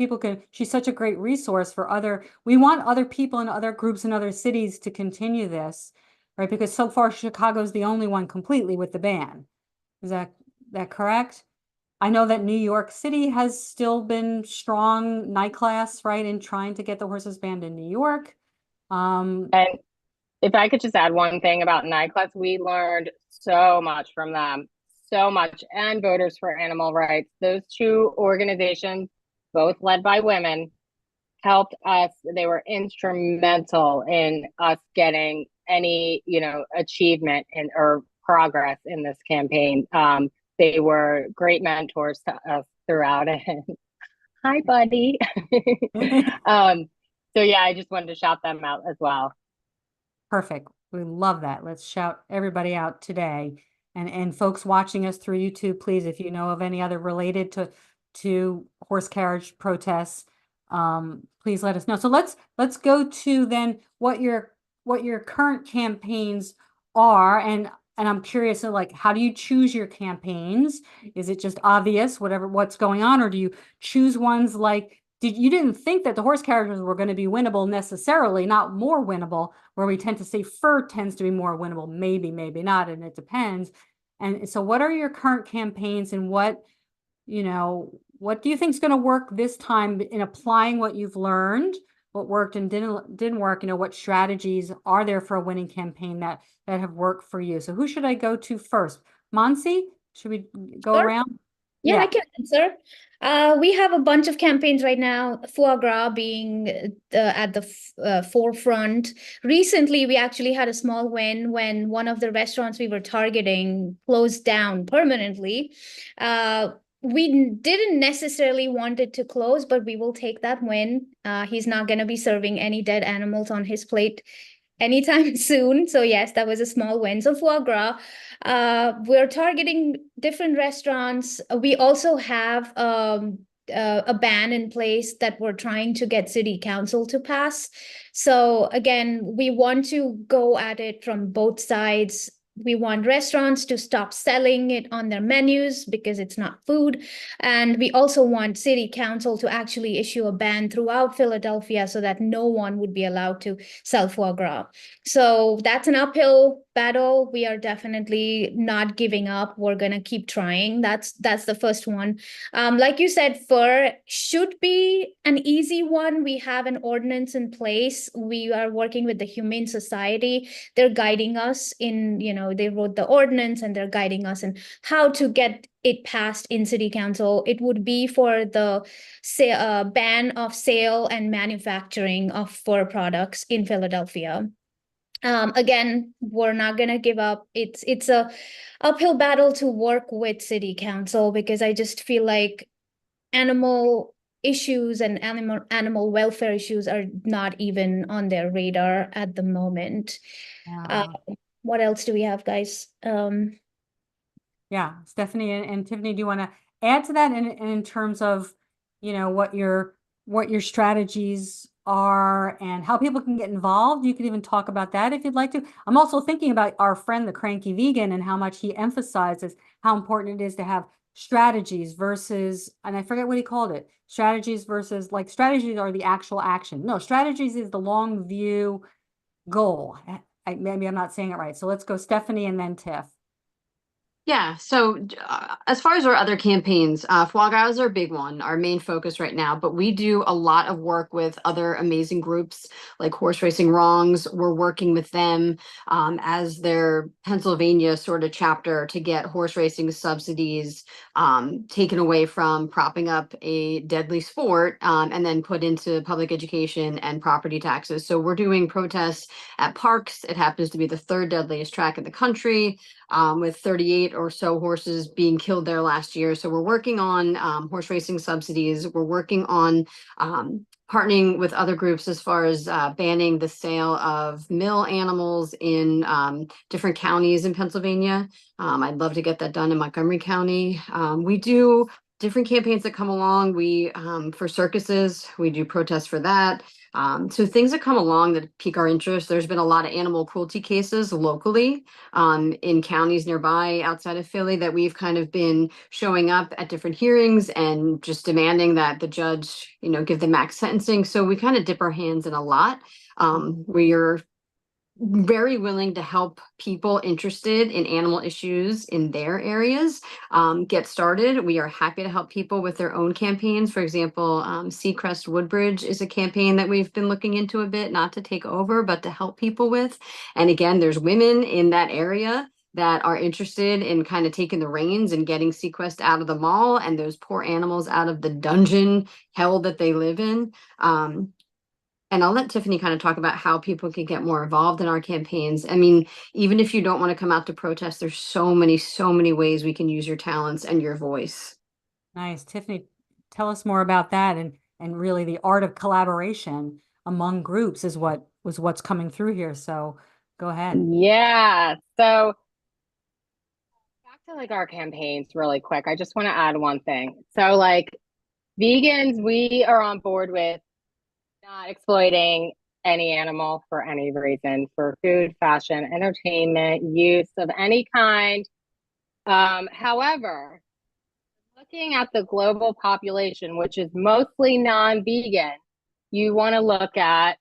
she's such a great resource for we want other people and other groups in other cities to continue this, right? Because so far Chicago's the only one completely with the ban. Is that correct? I know that New York City has still been strong, night class, right, in trying to get the horses banned in New York. And if I could just add one thing about night class, we learned so much from them. So much. And Voters for Animal Rights. Those two organizations, both led by women, helped us. They were instrumental in us getting any, achievement or progress in this campaign. They were great mentors to us throughout it. Hi, buddy. So yeah, I just wanted to shout them out as well. Perfect. We love that. Let's shout everybody out today. And folks watching us through YouTube, please, if you know of any other related to horse carriage protests, please let us know. So let's go to then what your current campaigns are, and I'm curious, like, how do you choose your campaigns? Is it just obvious what's going on, or do you choose ones like you didn't think that the horse carriages were going to be winnable necessarily, not more winnable, where we tend to say fur tends to be more winnable, maybe not, and it depends. And so what are your current campaigns, and what do you think is going to work this time in applying what you've learned, what worked and didn't work? What strategies are there for a winning campaign that have worked for you? So who should I go to first? Monse, should we go around? Yeah, I can answer. We have a bunch of campaigns right now, foie gras being at the forefront. Recently, we actually had a small win when one of the restaurants we were targeting closed down permanently. We didn't necessarily want it to close, but we will take that win. He's not going to be serving any dead animals on his plate anytime soon. So yes, that was a small win. So foie gras, we're targeting different restaurants. We also have a ban in place that we're trying to get city council to pass. So again, we want to go at it from both sides. we want restaurants to stop selling it on their menus because it's not food. And we also want city council to actually issue a ban throughout Philadelphia so that no one would be allowed to sell foie gras. So that's an uphill battle. We are definitely not giving up. We're going to keep trying. That's the first one. Like you said, fur should be an easy one. We have an ordinance in place. We are working with the Humane Society. They're guiding us in, they wrote the ordinance and they're guiding us in how to get it passed in city council. It would be for the ban of sale and manufacturing of fur products in Philadelphia. Again, we're not going to give up. It's a uphill battle to work with city council because I just feel like animal issues and animal welfare issues are not even on their radar at the moment. What else do we have, guys? Yeah, Stephanie and Tiffany, do you want to add to that in terms of, what your strategies are and how people can get involved? You could even talk about that if you'd like to. I'm also thinking about our friend, the Cranky Vegan, and how much he emphasizes how important it is to have strategies versus, and I forget what he called it, strategies versus, like, strategies are the actual action. No, strategies is the long view goal. Maybe I'm not saying it right. So let's go Stephanie and then Tiff. Yeah, so as far as our other campaigns, foie gras is our big one, our main focus right now, but we do a lot of work with other amazing groups like Horse Racing Wrongs. We're working with them as their Pennsylvania sort of chapter to get horse racing subsidies taken away from propping up a deadly sport and then put into public education and property taxes. So we're doing protests at parks. It happens to be the third deadliest track in the country. With 38 or so horses being killed there last year. So we're working on horse racing subsidies. We're working on partnering with other groups as far as banning the sale of mill animals in different counties in Pennsylvania. I'd love to get that done in Montgomery County. We do different campaigns that come along. We, for circuses, we do protests for that. So things that come along that pique our interest. There's been a lot of animal cruelty cases locally in counties nearby outside of Philly that we've kind of been showing up at different hearings and just demanding that the judge, give the max sentencing. So we kind of dip our hands in a lot. We're very willing to help people interested in animal issues in their areas get started. We are happy to help people with their own campaigns. For example, Seacrest Woodbridge is a campaign that we've been looking into a bit, not to take over, but to help people with. And again, there's women in that area that are interested in kind of taking the reins and getting Seacrest out of the mall and those poor animals out of the dungeon hell that they live in. And I'll let Tiffany kind of talk about how people can get more involved in our campaigns. I mean, even if you don't want to come out to protest, there's so many ways we can use your talents and your voice. Nice. Tiffany, tell us more about that and really the art of collaboration among groups is what's coming through here. So go ahead. Yeah. So back to our campaigns really quick. I just want to add one thing. So vegans, we are on board with not exploiting any animal for any reason, for food, fashion, entertainment, use of any kind. However, looking at the global population, which is mostly non-vegan, you want to look at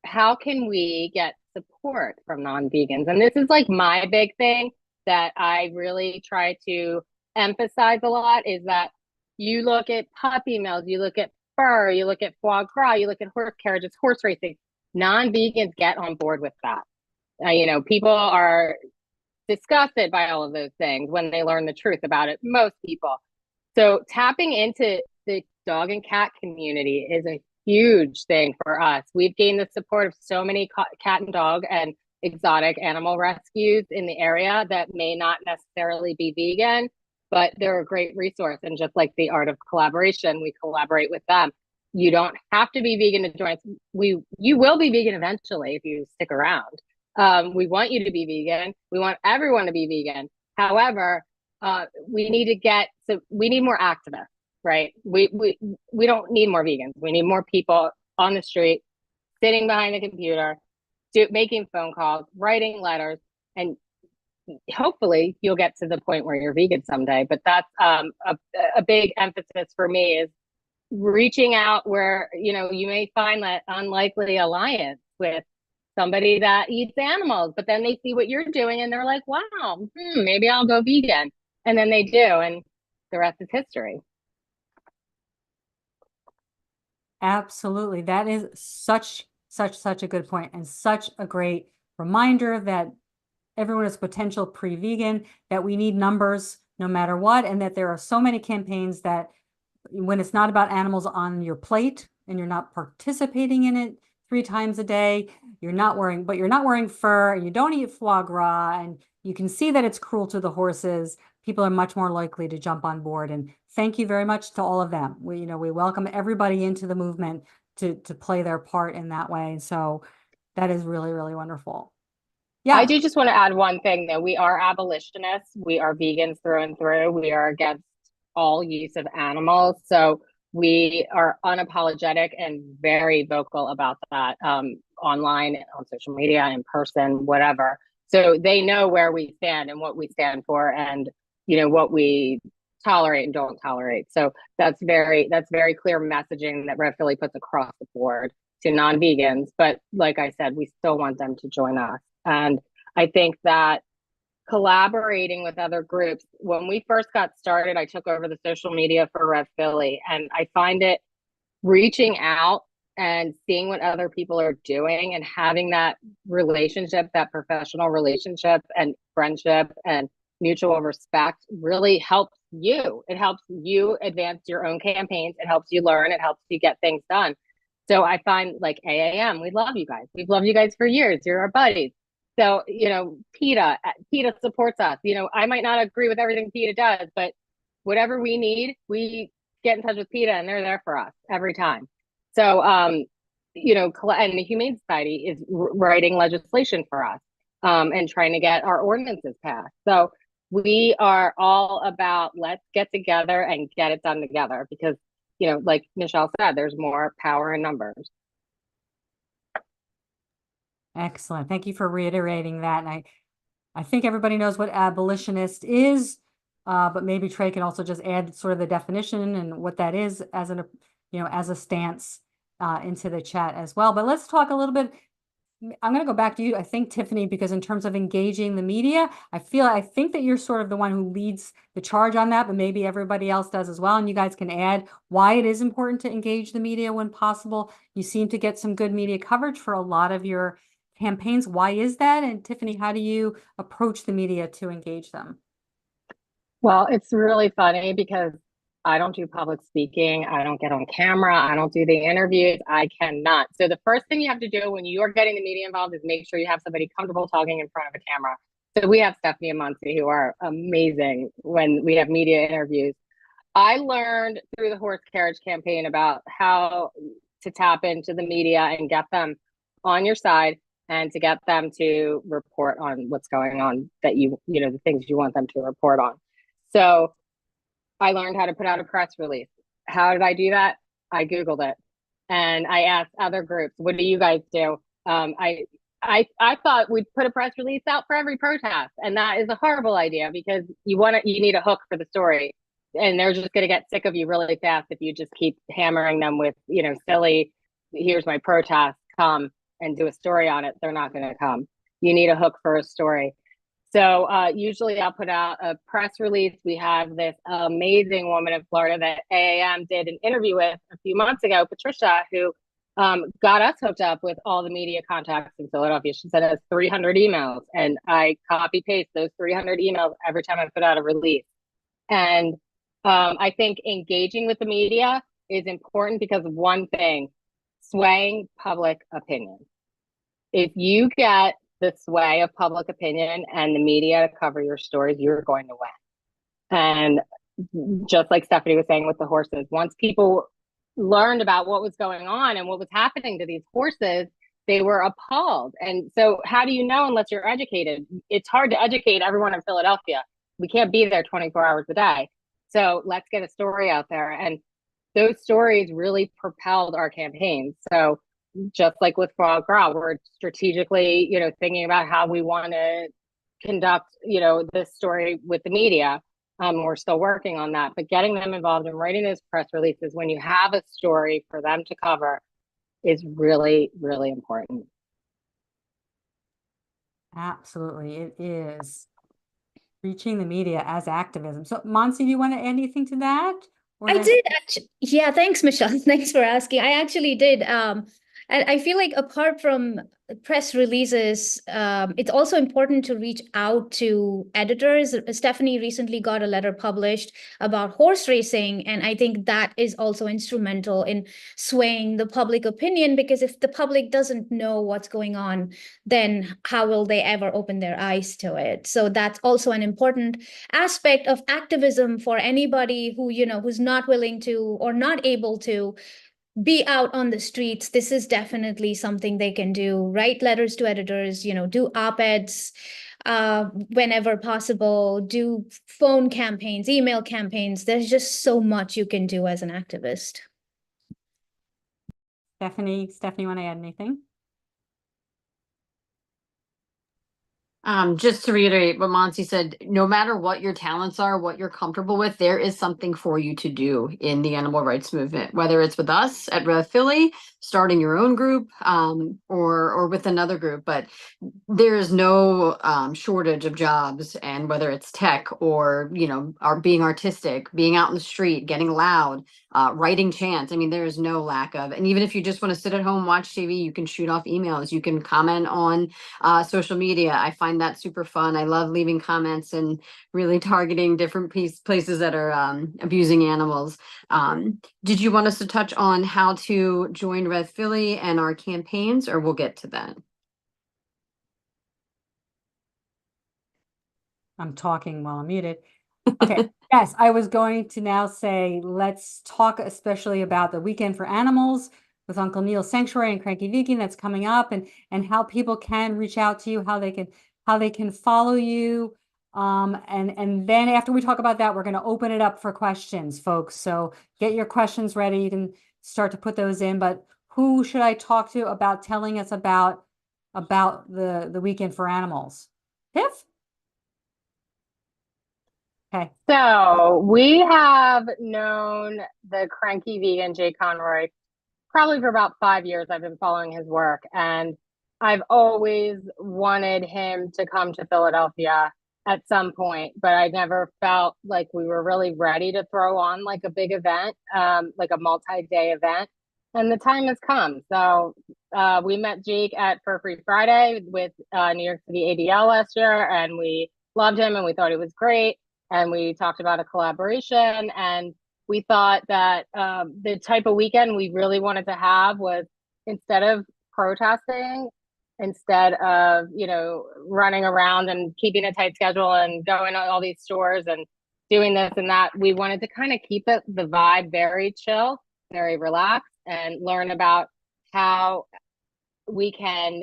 how can we get support from non-vegans? And this is my big thing that I really try to emphasize a lot is that you look at puppy mills, you look at fur, you look at foie gras, you look at horse carriages, horse racing. Non-vegans get on board with that. People are disgusted by all of those things when they learn the truth about it. Most people. So tapping into the dog and cat community is a huge thing for us. We've gained the support of so many cat and dog and exotic animal rescues in the area that may not necessarily be vegan, but they're a great resource. And just like the art of collaboration, we collaborate with them. You don't have to be vegan to join us. You will be vegan eventually if you stick around. We want you to be vegan. We want everyone to be vegan. However, we need more activists, right? We don't need more vegans. We need more people on the street, sitting behind a computer, making phone calls, writing letters, and hopefully you'll get to the point where you're vegan someday. But that's a big emphasis for me, is reaching out where, you know, you may find that unlikely alliance with somebody that eats animals, but then they see what you're doing and they're like, wow, maybe I'll go vegan. And then they do, and the rest is history. Absolutely. That is such a good point, and such a great reminder that everyone is potential pre-vegan, that we need numbers no matter what, and that there are so many campaigns that when it's not about animals on your plate and you're not participating in it 3 times a day, you're not wearing fur, and you don't eat foie gras, and you can see that it's cruel to the horses, people are much more likely to jump on board. And thank you very much to all of them. We welcome everybody into the movement to play their part in that way. So that is really, really wonderful. Yeah. I do just want to add one thing, though. We are abolitionists. We are vegans through and through. We are against all use of animals. So we are unapologetic and very vocal about that, online, on social media, in person, whatever. So they know where we stand and what we stand for, and, you know, what we tolerate and don't tolerate. So that's very clear messaging that Red Philly puts across the board to non-vegans. But like I said, we still want them to join us. And I think that collaborating with other groups, when we first got started, I took over the social media for Red Philly, and I find it, reaching out and seeing what other people are doing and having that relationship, that professional relationship and friendship and mutual respect, really helps you. It helps you advance your own campaigns. It helps you learn. It helps you get things done. So I find, like, AAM, we love you guys. We've loved you guys for years. You're our buddies. So, you know, PETA supports us. You know, I might not agree with everything PETA does, but whatever we need, we get in touch with PETA, and they're there for us every time. So, you know, and the Humane Society is writing legislation for us, and trying to get our ordinances passed. So we are all about, let's get together and get it done together, because, you know, like Michelle said, there's more power in numbers. Excellent. Thank you for reiterating that. And I think everybody knows what abolitionist is, but maybe Trey can also just add sort of the definition and what that is as as a stance into the chat as well. But let's talk a little bit. I'm going to go back to you, I think, Tiffany, because in terms of engaging the media, I think that you're sort of the one who leads the charge on that, but maybe everybody else does as well. And you guys can add why it is important to engage the media when possible. You seem to get some good media coverage for a lot of your campaigns. Why is that? And Tiffany, how do you approach the media to engage them? Well, it's really funny because I don't do public speaking. I don't get on camera. I don't do the interviews. I cannot. So the first thing you have to do when you are getting the media involved is make sure you have somebody comfortable talking in front of a camera. So we have Stephanie and Muncie, who are amazing when we have media interviews. I learned through the horse carriage campaign about how to tap into the media and get them on your side, and to get them to report on what's going on, that the things you want them to report on. So I learned how to put out a press release. How did I do that? I Googled it, and I asked other groups, what do you guys do? I thought we'd put a press release out for every protest, and that is a horrible idea, because you need a hook for the story, and they're just going to get sick of you really fast if you just keep hammering them with, silly, here's my protest, come and do a story on it. They're not going to come. You need a hook for a story. So usually I'll put out a press release. We have this amazing woman in Florida that AAM did an interview with a few months ago, Patricia, who got us hooked up with all the media contacts in Philadelphia. She sent us 300 emails, and I copy paste those 300 emails every time I put out a release. And I think engaging with the media is important because of one thing: swaying public opinion. If you get the sway of public opinion and the media to cover your stories, you're going to win. And just like Stephanie was saying with the horses, once people learned about what was going on and what was happening to these horses, they were appalled. And so how do you know unless you're educated? It's hard to educate everyone in Philadelphia. We can't be there 24 hours a day. So let's get a story out there. And those stories really propelled our campaign. So just like with Fagra, we're strategically, thinking about how we want to conduct, this story with the media. We're still working on that, but getting them involved in writing those press releases when you have a story for them to cover is really, really important. Absolutely, it is. Reaching the media as activism. So, Monsi, do you want to add anything to that? I did actually. Yeah, thanks, Michelle. Thanks for asking. I actually did. And I feel like apart from press releases, it's also important to reach out to editors. Stephanie recently got a letter published about horse racing, and I think that is also instrumental in swaying the public opinion, because if the public doesn't know what's going on, then how will they ever open their eyes to it? So that's also an important aspect of activism for anybody who, who's not willing to or not able to be out on the streets. This is definitely something they can do. Write letters to editors, do op-eds whenever possible, do phone campaigns, email campaigns. There's just so much you can do as an activist. Stephanie, want to add anything? Just to reiterate what Monsi said, no matter what your talents are, what you're comfortable with, there is something for you to do in the animal rights movement, whether it's with us at Rev Philly, starting your own group, or with another group. But there is no shortage of jobs, and whether it's tech or, being artistic, being out in the street, getting loud, writing chants. I mean, there is no lack of. And even if you just want to sit at home, watch TV, you can shoot off emails, you can comment on social media. I find that super fun. I love leaving comments and really targeting different places that are abusing animals. Did you want us to touch on how to join Rev Philly and our campaigns, or we'll get to that? I'm talking while I'm muted. Okay. Yes, I was going to now say, let's talk especially about the Weekend for Animals with Uncle Neil's Sanctuary and Cranky Vegan that's coming up, and how people can reach out to you, how they can follow you. And then after we talk about that, we're going to open it up for questions, folks. So get your questions ready. You can start to put those in, but who should I talk to about telling us about the Weekend for Animals? Tiff? Okay. So we have known the Cranky Vegan Jay Conroy probably for about 5 years. I've been following his work, and I've always wanted him to come to Philadelphia at some point, but I never felt like we were really ready to throw on like a big event, like a multi-day event. And the time has come. So we met Jake at Fur Free Friday with New York City ADL last year, and we loved him and we thought he was great. And we talked about a collaboration, and we thought that the type of weekend we really wanted to have was, instead of protesting, instead of, running around and keeping a tight schedule and going to all these stores and doing this and that, we wanted to kind of keep the vibe very chill, very relaxed, and learn about how we can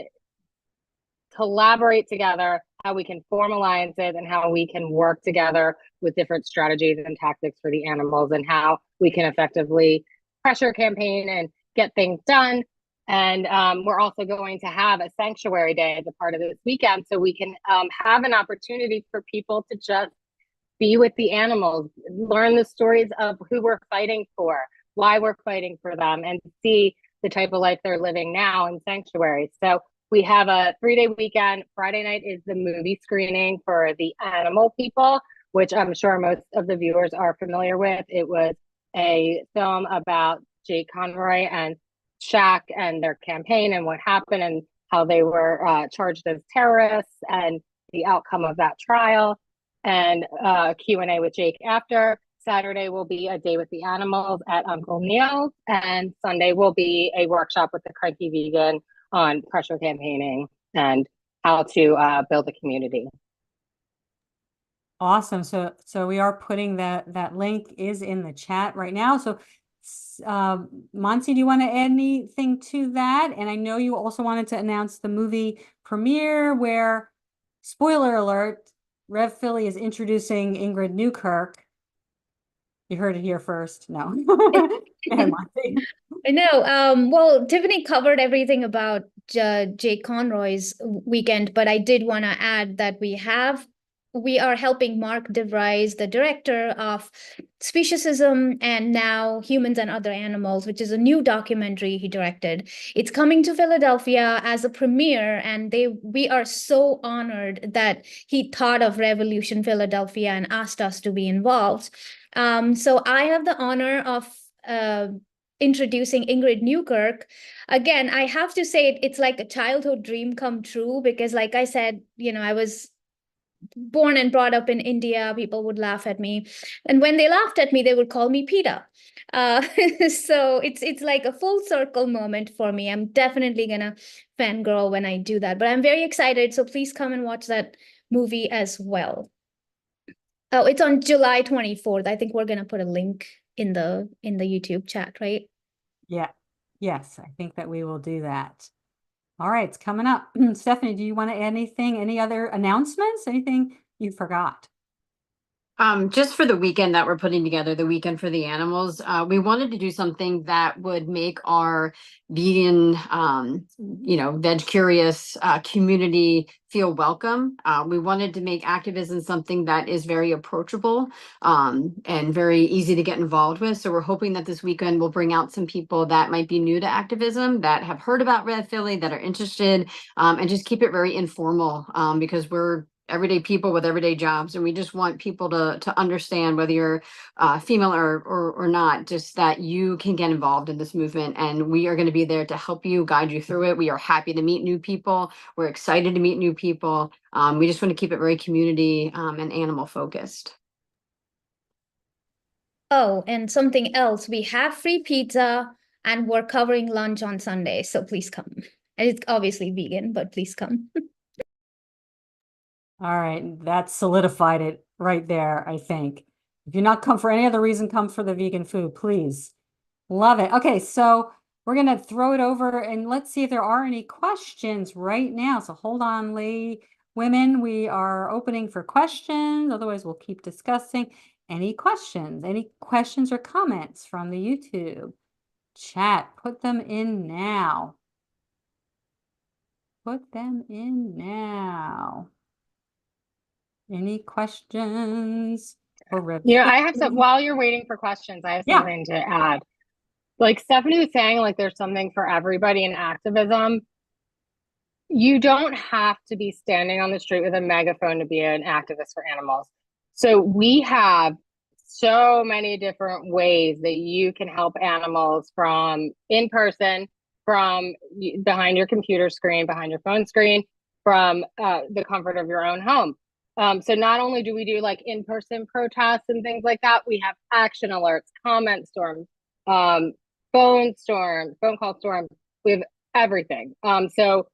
collaborate together, how we can form alliances, and how we can work together with different strategies and tactics for the animals, and how we can effectively pressure campaign and get things done. And we're also going to have a sanctuary day as a part of this weekend, so we can have an opportunity for people to just be with the animals, learn the stories of who we're fighting for, why we're fighting for them, and see the type of life they're living now in sanctuary. So we have a 3-day weekend. Friday night is the movie screening for The Animal People, which I'm sure most of the viewers are familiar with. It was a film about Jake Conroy and Shaq and their campaign and what happened and how they were charged as terrorists and the outcome of that trial, and Q&A with Jake after. Saturday will be a day with the animals at Uncle Neil's, and Sunday will be a workshop with the Cranky Vegan on pressure campaigning and how to build a community. Awesome. So we are putting that link is in the chat right now. So Monsi, do you want to add anything to that? And I know you also wanted to announce the movie premiere where, spoiler alert, Rev Philly is introducing Ingrid Newkirk. You heard it here first. No. Go ahead, Monsi. I know. Well, Tiffany covered everything about Jay Conroy's weekend, but I did want to add that we are helping Mark DeVries, the director of Speciesism and Now Humans and Other Animals, which is a new documentary he directed. It's coming to Philadelphia as a premiere, and we are so honored that he thought of Revolution Philadelphia and asked us to be involved. So I have the honor of introducing Ingrid Newkirk. Again, I have to say it's like a childhood dream come true, because like I said, I was born and brought up in India. People would laugh at me, and when they laughed at me, they would call me PETA. So it's like a full circle moment for me. I'm definitely gonna fangirl when I do that, but I'm very excited. So please come and watch that movie as well. Oh, it's on July 24th. I think we're gonna put a link in the YouTube chat, right? Yeah. Yes, I think that we will do that. All right, it's coming up. Stephanie, do you want to add anything? Any other announcements? Anything you forgot? Just for the weekend that we're putting together, the weekend for the animals, we wanted to do something that would make our vegan, veg curious community feel welcome. We wanted to make activism something that is very approachable and very easy to get involved with. So we're hoping that this weekend will bring out some people that might be new to activism, that have heard about Red Philly, that are interested, and just keep it very informal because we're everyday people with everyday jobs, and we just want people to understand, whether you're female or not, just that you can get involved in this movement, and we are going to be there to help you, guide you through it. We are happy to meet new people. We're excited to meet new people. We just want to keep it very community and animal focused. Oh, and something else, we have free pizza and we're covering lunch on Sunday, so please come. And it's obviously vegan, but please come. All right, that solidified it right there, I think. If you're not come for any other reason, come for the vegan food, please. Love it. Okay, so we're going to throw it over and let's see if there are any questions right now. So hold on, women. We are opening for questions. Otherwise, we'll keep discussing. Any questions? Any questions or comments from the YouTube chat? Put them in now. Put them in now. Any questions for I have some, while you're waiting for questions, I have something to add. Like Stephanie was saying, like there's something for everybody in activism. You don't have to be standing on the street with a megaphone to be an activist for animals. So we have so many different ways that you can help animals, from in person, from behind your computer screen, behind your phone screen, from the comfort of your own home. So not only do we do like in-person protests and things like that, we have action alerts, comment storms, phone call storms. We have everything. So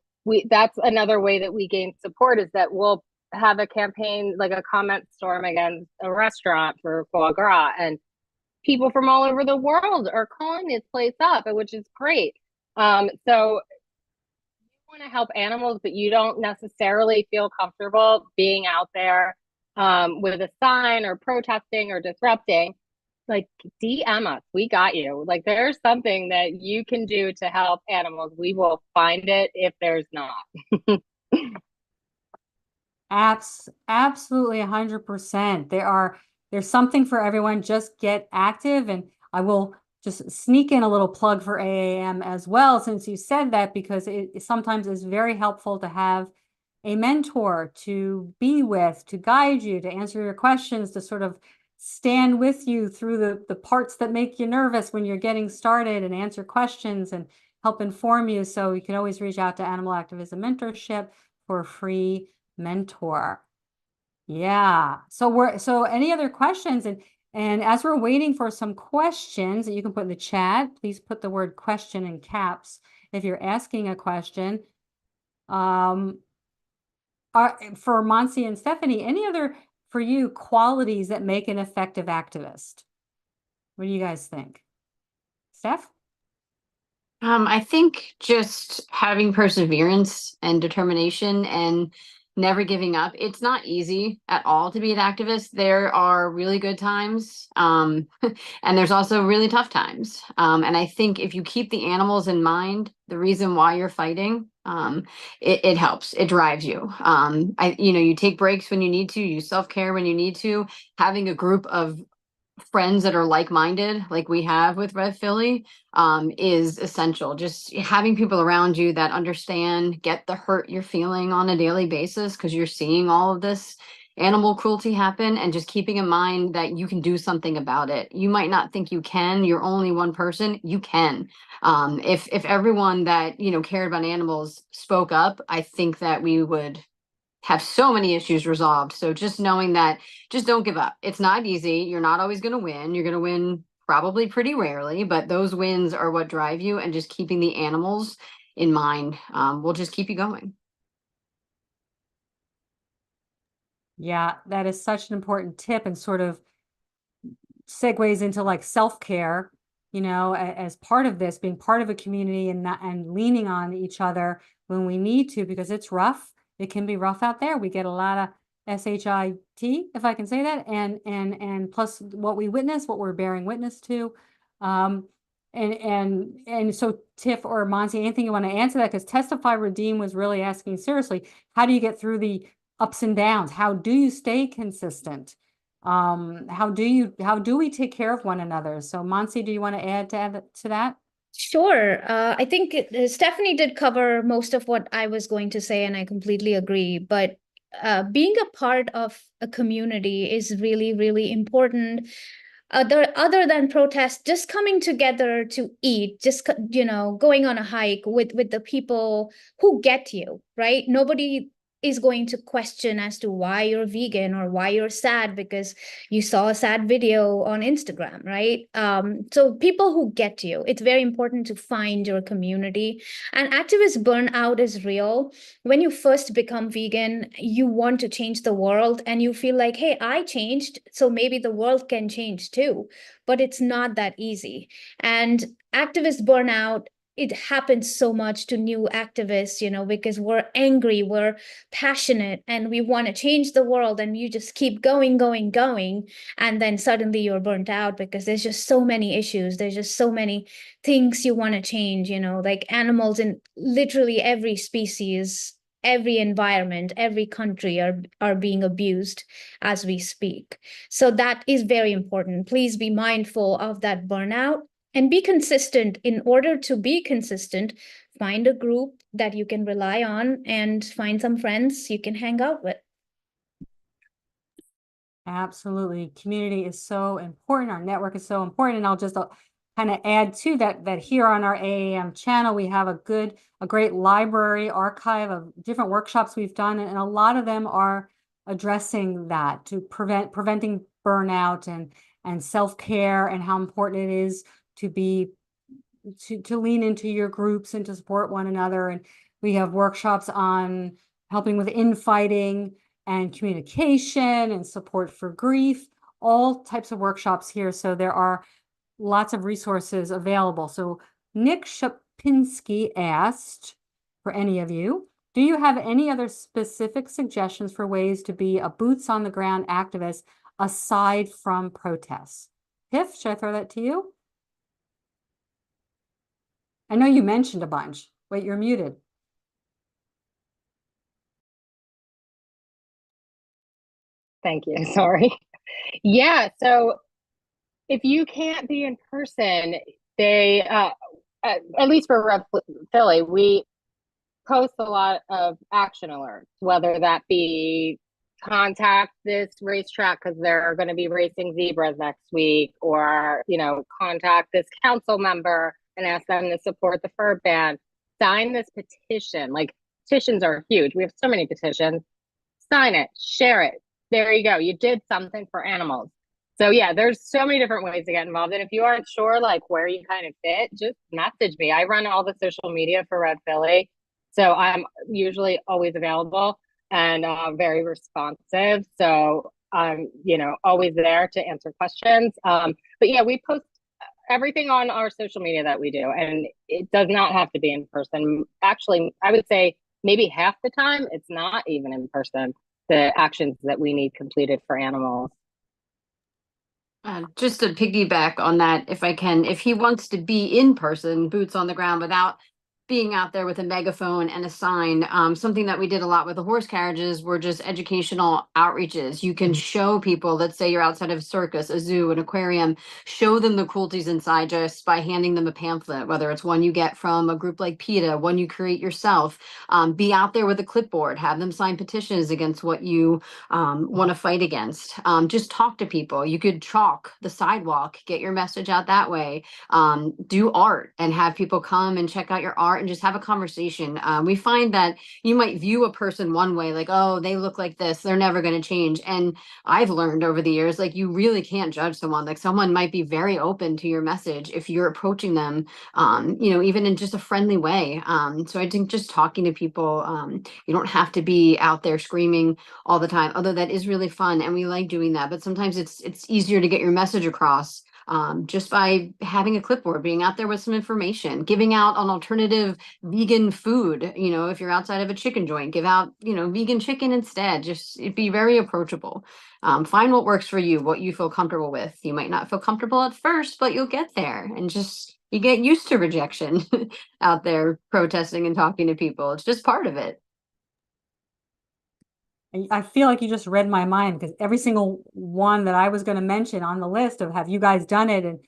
that's another way that we gain support, is that we'll have a campaign, like a comment storm against a restaurant for foie gras, and people from all over the world are calling this place up, which is great. So you want to help animals, but you don't necessarily feel comfortable being out there with a sign or protesting or disrupting, like DM us. We got you. Like there's something that you can do to help animals. We will find it if there's not. Absolutely 100%. There's something for everyone. Just get active. And I will just sneak in a little plug for AAM as well, since you said that, because it sometimes is very helpful to have a mentor to be with, to guide you, to answer your questions, to sort of stand with you through the parts that make you nervous when you're getting started, and answer questions and help inform you. So you can always reach out to Animal Activism Mentorship for a free mentor. Yeah. So any other questions? And as we're waiting for some questions that you can put in the chat, please put the word question in caps if you're asking a question. For Monsi and Stephanie, any other, for you, qualities that make an effective activist? What do you guys think? Steph? I think just having perseverance and determination, and never giving up. It's not easy at all to be an activist. There are really good times, and there's also really tough times. And I think if you keep the animals in mind, the reason why you're fighting, it helps. It drives you. You take breaks when you need to, you self-care when you need to. Having a group of friends that are like-minded, like we have with Red Philly, is essential. Just having people around you that understand, get the hurt you're feeling on a daily basis because you're seeing all of this animal cruelty happen, and just keeping in mind that you can do something about it. You might not think you can, you're only one person, you can. If everyone that cared about animals spoke up, I think that we would have so many issues resolved. So just knowing that, just don't give up. It's not easy. You're not always going to win. You're going to win probably pretty rarely, but those wins are what drive you, and just keeping the animals in mind will just keep you going. Yeah, that is such an important tip, and sort of segues into like self-care, as part of this, being part of a community and leaning on each other when we need to, because it's rough. It can be rough out there. We get a lot of SHIT, if I can say that, and plus what we witness, what we're bearing witness to. And so Tiff or Monty, anything you want to answer that? Because Testify Redeem was really asking seriously, how do you get through the ups and downs? How do you stay consistent? How do we take care of one another? So Monty, do you want to add to that? Sure. I think Stephanie did cover most of what I was going to say, and I completely agree. But being a part of a community is really, really important. Other than protest, just coming together to eat, just going on a hike with the people who get you, right? Nobody is going to question as to why you're vegan or why you're sad because you saw a sad video on Instagram, right? So people who get you, it's very important to find your community. And activist burnout is real. When you first become vegan, you want to change the world and you feel like, hey, I changed, so maybe the world can change too. But it's not that easy. And activist burnout, it happens so much to new activists, because we're angry, we're passionate, and we want to change the world, and you just keep going, going, going, and then suddenly you're burnt out because there's just so many issues, there's just so many things you want to change, like animals in literally every species, every environment, every country are being abused as we speak. So that is very important. Please be mindful of that burnout and be consistent. In order to be consistent, find a group that you can rely on and find some friends you can hang out with. Absolutely. Community is so important. Our network is so important. And I'll just kind of add to that here on our AAM channel, we have a great library archive of different workshops we've done. And a lot of them are addressing that, to preventing burnout and self-care, and how important it is to lean into your groups and to support one another. And we have workshops on helping with infighting and communication and support for grief, all types of workshops here. So there are lots of resources available. So Nick Shapinski asked, for any of you, do you have any other specific suggestions for ways to be a boots on the ground activist aside from protests? Tiff, should I throw that to you? I know you mentioned a bunch. Wait, you're muted. Thank you. Sorry. Yeah. So if you can't be in person, they, at least for Red Philly, we post a lot of action alerts, whether that be contact this racetrack because they're going to be racing zebras next week, or, contact this council member and ask them to support the fur ban. Sign this petition. Like, petitions are huge. We have so many petitions. Sign it, share it. There you go. You did something for animals. So yeah, there's so many different ways to get involved. And if you aren't sure like where you kind of fit, just message me. I run all the social media for Red Philly. So I'm usually always available and very responsive. So I'm, always there to answer questions. But yeah, we post everything on our social media that we do, and it does not have to be in person. Actually, I would say maybe half the time, it's not even in person, the actions that we need completed for animals. Just to piggyback on that, if I can, if he wants to be in person, boots on the ground, without being out there with a megaphone and a sign, something that we did a lot with the horse carriages were just educational outreaches. You can show people, let's say you're outside of a circus, a zoo, an aquarium, show them the cruelties inside just by handing them a pamphlet, whether it's one you get from a group like PETA, one you create yourself. Be out there with a clipboard, have them sign petitions against what you want to fight against. Just talk to people. You could chalk the sidewalk, get your message out that way. Do art and have people come and check out your art and just have a conversation. We find that you might view a person one way, like, oh, they look like this, they're never going to change. And I've learned over the years, like, you really can't judge someone. Like, someone might be very open to your message if you're approaching them, even in just a friendly way. So I think just talking to people, you don't have to be out there screaming all the time, although that is really fun and we like doing that. But sometimes it's easier to get your message across just by having a clipboard, being out there with some information, giving out an alternative vegan food. If you're outside of a chicken joint, give out, vegan chicken instead. Just be very approachable. Find what works for you, what you feel comfortable with. You might not feel comfortable at first, but you'll get there, and just you get used to rejection out there protesting and talking to people. It's just part of it. I feel like you just read my mind, because every single one that I was going to mention on the list of have you guys done it, and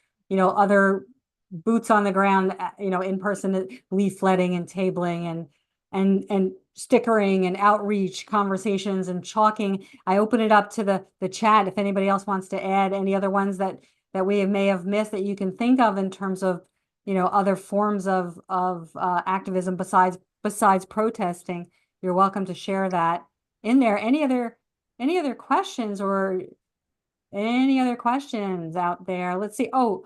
other boots on the ground, in person leafletting and tabling and stickering and outreach conversations and chalking. I open it up to the chat if anybody else wants to add any other ones that we may have missed that you can think of in terms of other forms of activism besides protesting. You're welcome to share that in there. Any other questions or any other questions out there? Let's see. Oh,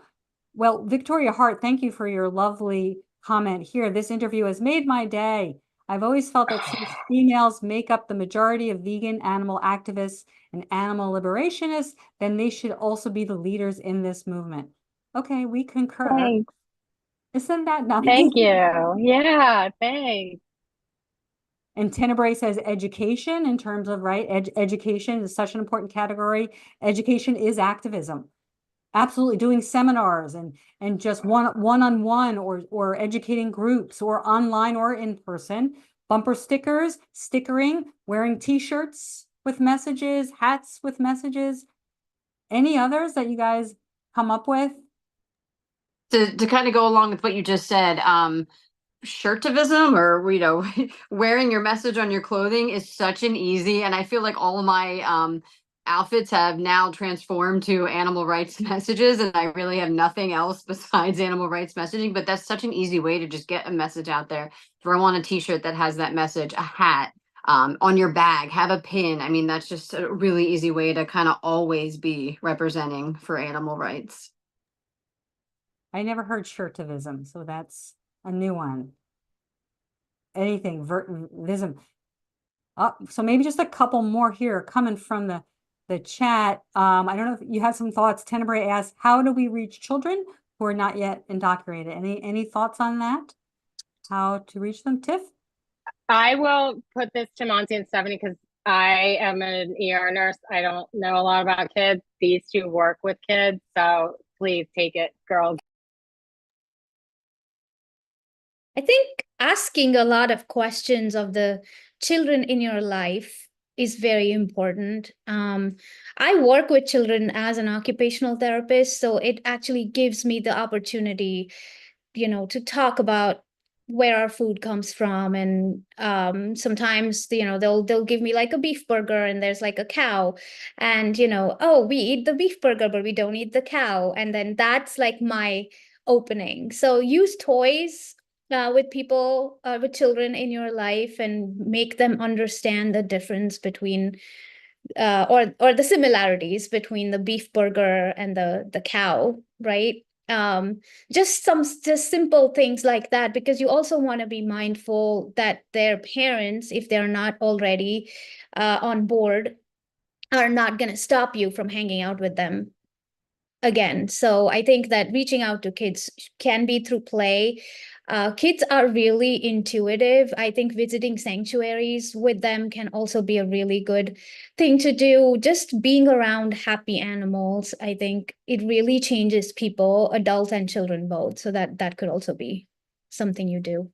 well, Victoria Hart, thank you for your lovely comment here. This interview has made my day. I've always felt that since females make up the majority of vegan animal activists and animal liberationists, then they should also be the leaders in this movement. Okay, we concur. Thanks. Isn't that nice? Thank you. Yeah, thanks. And Tenebrae says education, in terms of, right, education is such an important category. Education is activism. Absolutely. Doing seminars and just one-on-one or educating groups, or online or in person. Bumper stickers, stickering, wearing t-shirts with messages, hats with messages. Any others that you guys come up with? To kind of go along with what you just said, shirtivism, or wearing your message on your clothing is such an easy, and I feel like all of my outfits have now transformed to animal rights messages, and I really have nothing else besides animal rights messaging. But that's such an easy way to just get a message out there. Throw on a t-shirt that has that message, a hat, on your bag, have a pin. I mean, that's just a really easy way to kind of always be representing for animal rights. I never heard shirtivism, so that's a new one. Anything vism. So maybe just a couple more here coming from the chat. I don't know if you have some thoughts. Tenebrae asks, how do we reach children who are not yet indoctrinated? Any thoughts on that? How to reach them, Tiff? I will put this to Monty and Stephanie, because I am an ER nurse. I don't know a lot about kids. These two work with kids, so please take it, girls. I think asking a lot of questions of the children in your life is very important. I work with children as an occupational therapist, so it actually gives me the opportunity, to talk about where our food comes from. And sometimes, they'll give me like a beef burger and there's like a cow, and oh, we eat the beef burger, but we don't eat the cow. And then that's like my opening. So use toys with people, with children in your life, and make them understand the difference between or the similarities between the beef burger and the cow, right? Just simple things like that, because you also want to be mindful that their parents, if they're not already on board, are not going to stop you from hanging out with them. again. So I think that reaching out to kids can be through play. Kids are really intuitive. I think visiting sanctuaries with them can also be a really good thing to do. Just being around happy animals, I think it really changes people, adults and children both. So that could also be something you do.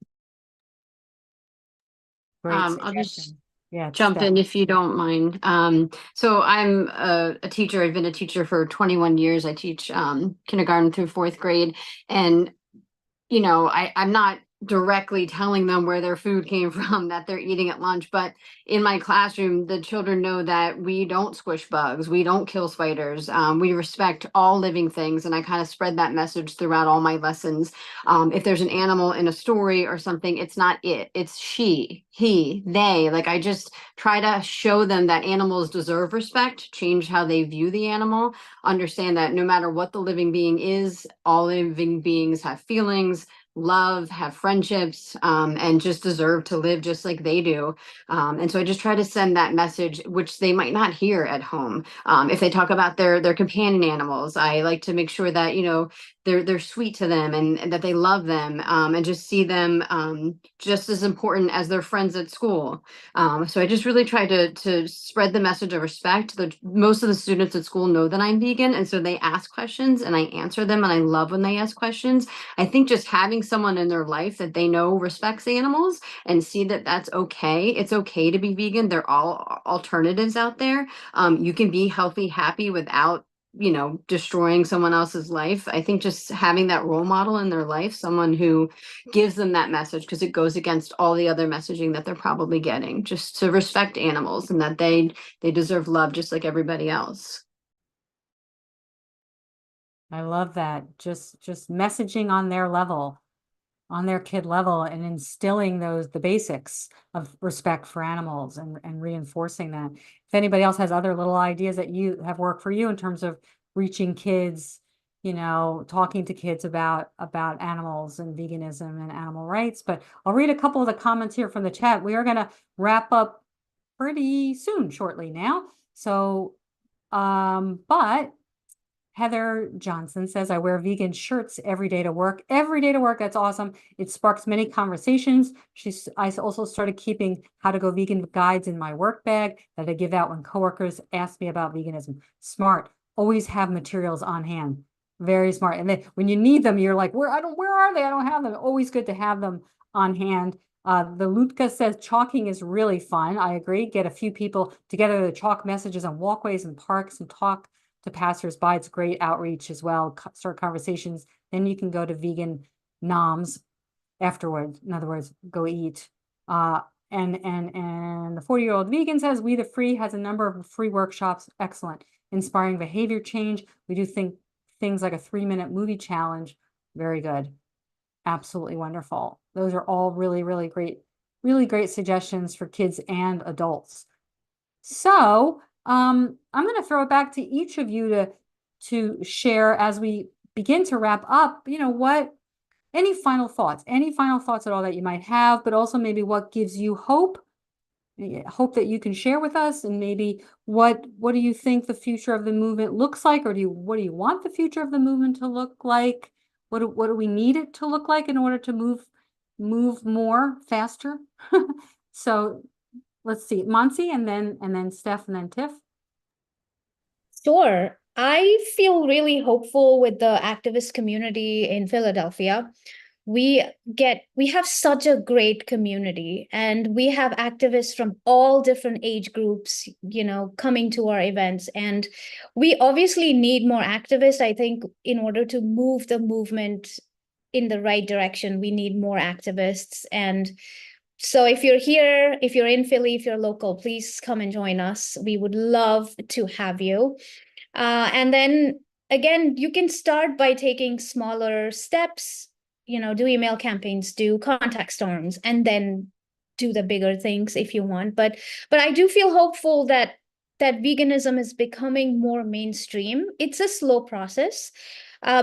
Great I'll just suggestion. Yeah, jump Steph. in if you don't mind. So I'm a teacher. I've been a teacher for 21 years. I teach kindergarten through fourth grade. And, you know, I'm not directly telling them where their food came from that they're eating at lunch, but in my classroom, the children know that we don't squish bugs, we don't kill spiders, we respect all living things, and I kind of spread that message throughout all my lessons. If there's an animal in a story or something, it's not it, it's she, he, they. Like, I just try to show them that animals deserve respect, change how they view the animal, understand that no matter what the living being is, all living beings have feelings, love, have friendships, and just deserve to live just like they do. And so I just try to send that message, which they might not hear at home. If they talk about their companion animals, I like to make sure that, you know, they're sweet to them, and that they love them, and just see them just as important as their friends at school. So I just really try to spread the message of respect. Most of the students at school know that I'm vegan, and so they ask questions and I answer them, and I love when they ask questions. I think just having someone in their life that they know respects animals and see that that's okay. It's okay to be vegan. There are all alternatives out there. You can be healthy, happy without, you know, destroying someone else's life. I think just having that role model in their life, someone who gives them that message, because it goes against all the other messaging that they're probably getting, just to respect animals and that they deserve love just like everybody else. I love that. Just messaging on their level, on their kid level, and instilling the basics of respect for animals and reinforcing that. If anybody else has other little ideas that you have worked for you in terms of reaching kids, you know, talking to kids about animals and veganism and animal rights. But I'll read a couple of the comments here from the chat. We are going to wrap up pretty soon, shortly now. So, but Heather Johnson says, I wear vegan shirts every day to work. Every day to work. That's awesome. It sparks many conversations. I also started keeping how to go vegan guides in my work bag that I give out when coworkers ask me about veganism. Smart. Always have materials on hand. Very smart. And then when you need them, you're like, where are they? I don't have them. Always good to have them on hand. The Lutka says chalking is really fun. I agree. Get a few people together to chalk messages on walkways and parks and talk to passersby. It's great outreach as well. Start conversations. Then you can go to vegan noms afterwards. In other words, go eat. And the 40-year-old vegan says, We the Free has a number of free workshops. Excellent. Inspiring behavior change. We do things like a 3-minute movie challenge. Very good. Absolutely wonderful. Those are all really, really great suggestions for kids and adults. So I'm going to throw it back to each of you to share as we begin to wrap up, you know, any final thoughts at all that you might have, but also maybe what gives you hope that you can share with us, and maybe what do you think the future of the movement looks like, or what do you want the future of the movement to look like? What do we need it to look like in order to move more faster? So let's see, Monsi, and then Steph, and then Tiff. Sure. I feel really hopeful with the activist community in Philadelphia. We have such a great community, and we have activists from all different age groups, you know, coming to our events. And we obviously need more activists. I think in order to move the movement in the right direction, we need more activists. And so if you're here, if you're in Philly, if you're local, please come and join us. We would love to have you. And then again, you can start by taking smaller steps, you know, do email campaigns, do contact storms, and then do the bigger things if you want. But I do feel hopeful that veganism is becoming more mainstream. It's a slow process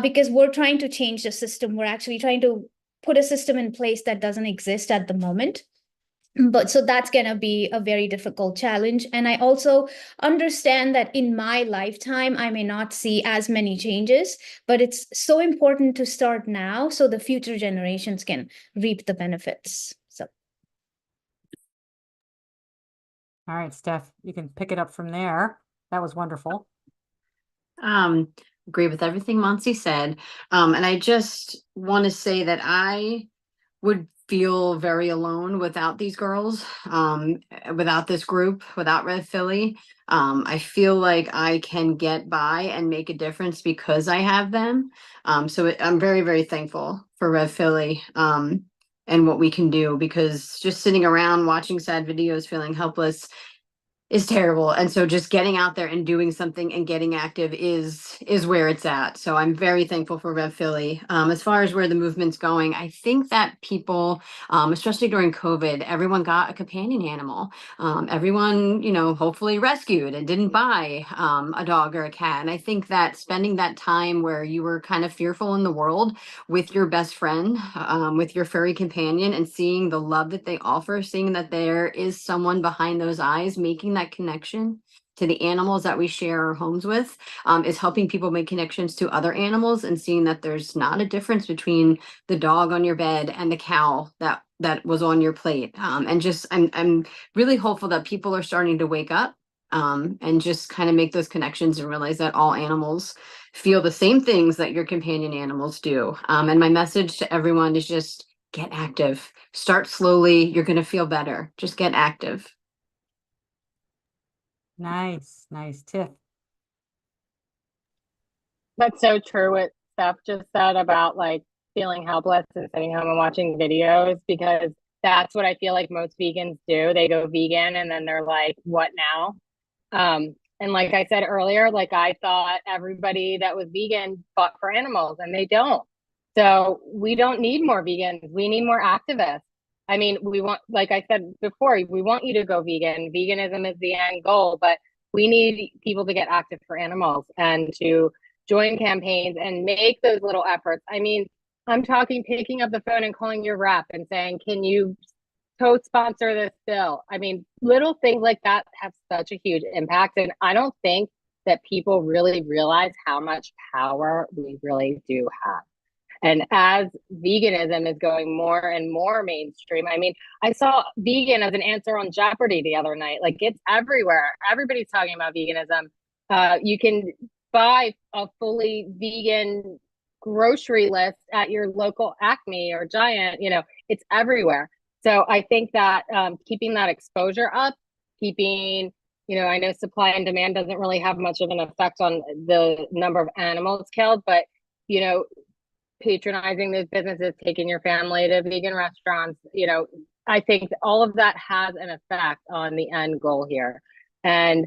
because we're trying to change the system. We're actually trying to put a system in place that doesn't exist at the moment. But so that's going to be a very difficult challenge. And I also understand that in my lifetime, I may not see as many changes, but it's so important to start now so the future generations can reap the benefits. So. All right, Steph, you can pick it up from there. That was wonderful. Agree with everything Monsi said. And I just want to say that I would feel very alone without these girls, without this group, without Red Philly. I feel like I can get by and make a difference because I have them. So I'm very, very thankful for Red Philly, and what we can do, because just sitting around watching sad videos, feeling helpless is terrible. And so just getting out there and doing something and getting active is where it's at. So I'm very thankful for Rev Philly. As far as where the movement's going, I think that people, especially during COVID, everyone got a companion animal. Everyone, hopefully rescued and didn't buy a dog or a cat. And I think that spending that time where you were kind of fearful in the world with your best friend, with your furry companion, and seeing the love that they offer, seeing that there is someone behind those eyes making that connection to the animals that we share our homes with, is helping people make connections to other animals, and seeing that there's not a difference between the dog on your bed and the cow that was on your plate. And just I'm really hopeful that people are starting to wake up, and just kind of make those connections and realize that all animals feel the same things that your companion animals do. And my message to everyone is just get active. Start slowly. You're going to feel better. Just get active. Nice, nice. Tiff. That's so true what Steph just said about like feeling helpless and sitting home and watching videos, because that's what I feel like most vegans do. They go vegan and then they're like, what now? And like I said earlier, like I thought everybody that was vegan fought for animals, and they don't. So we don't need more vegans. We need more activists. I mean, we want, like I said before, we want you to go vegan. Veganism is the end goal, but we need people to get active for animals and to join campaigns and make those little efforts. I mean, I'm talking picking up the phone and calling your rep and saying, can you co-sponsor this bill? I mean, little things like that have such a huge impact. And I don't think that people really realize how much power we really do have. And as veganism is going more and more mainstream, I mean, I saw vegan as an answer on Jeopardy the other night. Like, it's everywhere. Everybody's talking about veganism. You can buy a fully vegan grocery list at your local Acme or Giant. It's everywhere. So I think that keeping that exposure up, keeping, I know supply and demand doesn't really have much of an effect on the number of animals killed, but, patronizing those businesses, taking your family to vegan restaurants, I think all of that has an effect on the end goal here. And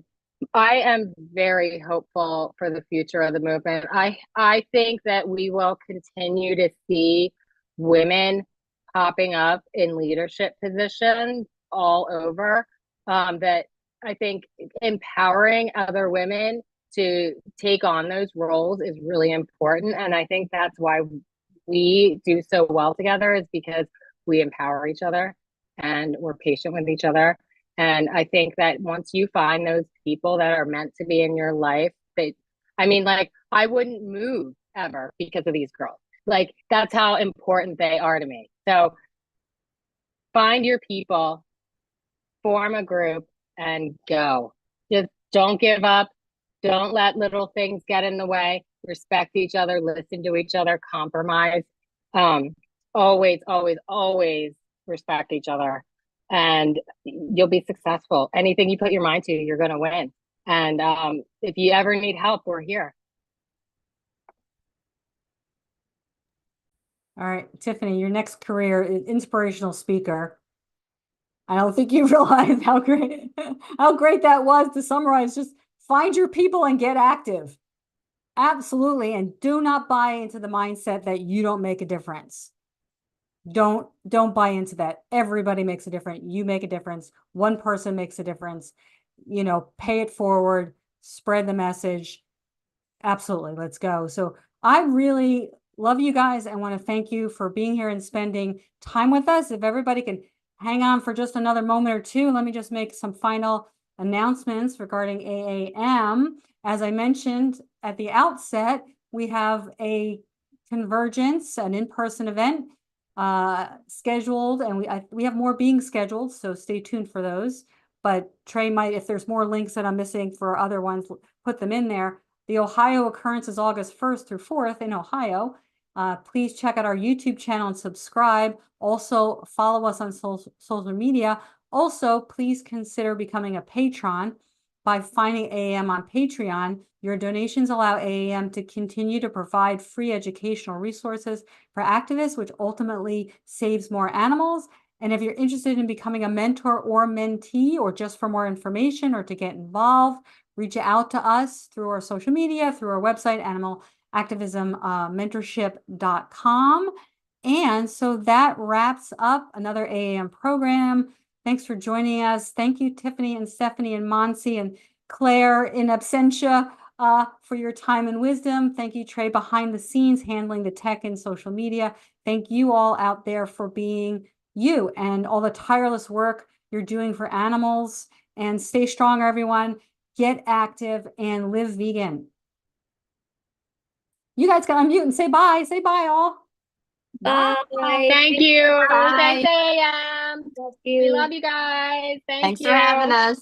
I am very hopeful for the future of the movement. I think that we will continue to see women popping up in leadership positions all over. That I think empowering other women to take on those roles is really important. And I think that's why we do so well together, is because we empower each other and we're patient with each other. And I think that once you find those people that are meant to be in your life, I wouldn't move ever because of these girls. Like, that's how important they are to me. So find your people, form a group, and go. Just don't give up. Don't let little things get in the way. Respect each other, listen to each other, compromise. Always, always, always respect each other, and you'll be successful. Anything you put your mind to, you're going to win. And if you ever need help, we're here. All right, Tiffany, your next career is inspirational speaker. I don't think you realize how great that was to summarize. Just find your people and get active. Absolutely. And do not buy into the mindset that you don't make a difference. Don't buy into that. Everybody makes a difference. You make a difference. One person makes a difference. Pay it forward, spread the message. Absolutely. Let's go. So I really love you guys. I want to thank you for being here and spending time with us. If everybody can hang on for just another moment or two. Let me just make some final announcements regarding AAM. As I mentioned at the outset, we have a Convergence, an in-person event scheduled, and we have more being scheduled, so stay tuned for those. But Trey might, if there's more links that I'm missing for other ones, put them in there. The Ohio occurrence is August 1st through 4th in Ohio. Please check out our YouTube channel and subscribe. Also, follow us on social media. Also, please consider becoming a patron by finding AAM on Patreon. Your donations allow AAM to continue to provide free educational resources for activists, which ultimately saves more animals. And if you're interested in becoming a mentor or mentee, or just for more information or to get involved, reach out to us through our social media, through our website, animalactivismmentorship.com. And so that wraps up another AAM program. Thanks for joining us. Thank you, Tiffany and Stephanie and Monsi and Claire in absentia for your time and wisdom. Thank you, Trey, behind the scenes, handling the tech and social media. Thank you all out there for being you and all the tireless work you're doing for animals. And stay strong, everyone. Get active and live vegan. You guys can unmute and say bye. Say bye, all. Bye. Thank you. Bye. Thanks, AM. Thank We you. love you guys. Thanks for having us.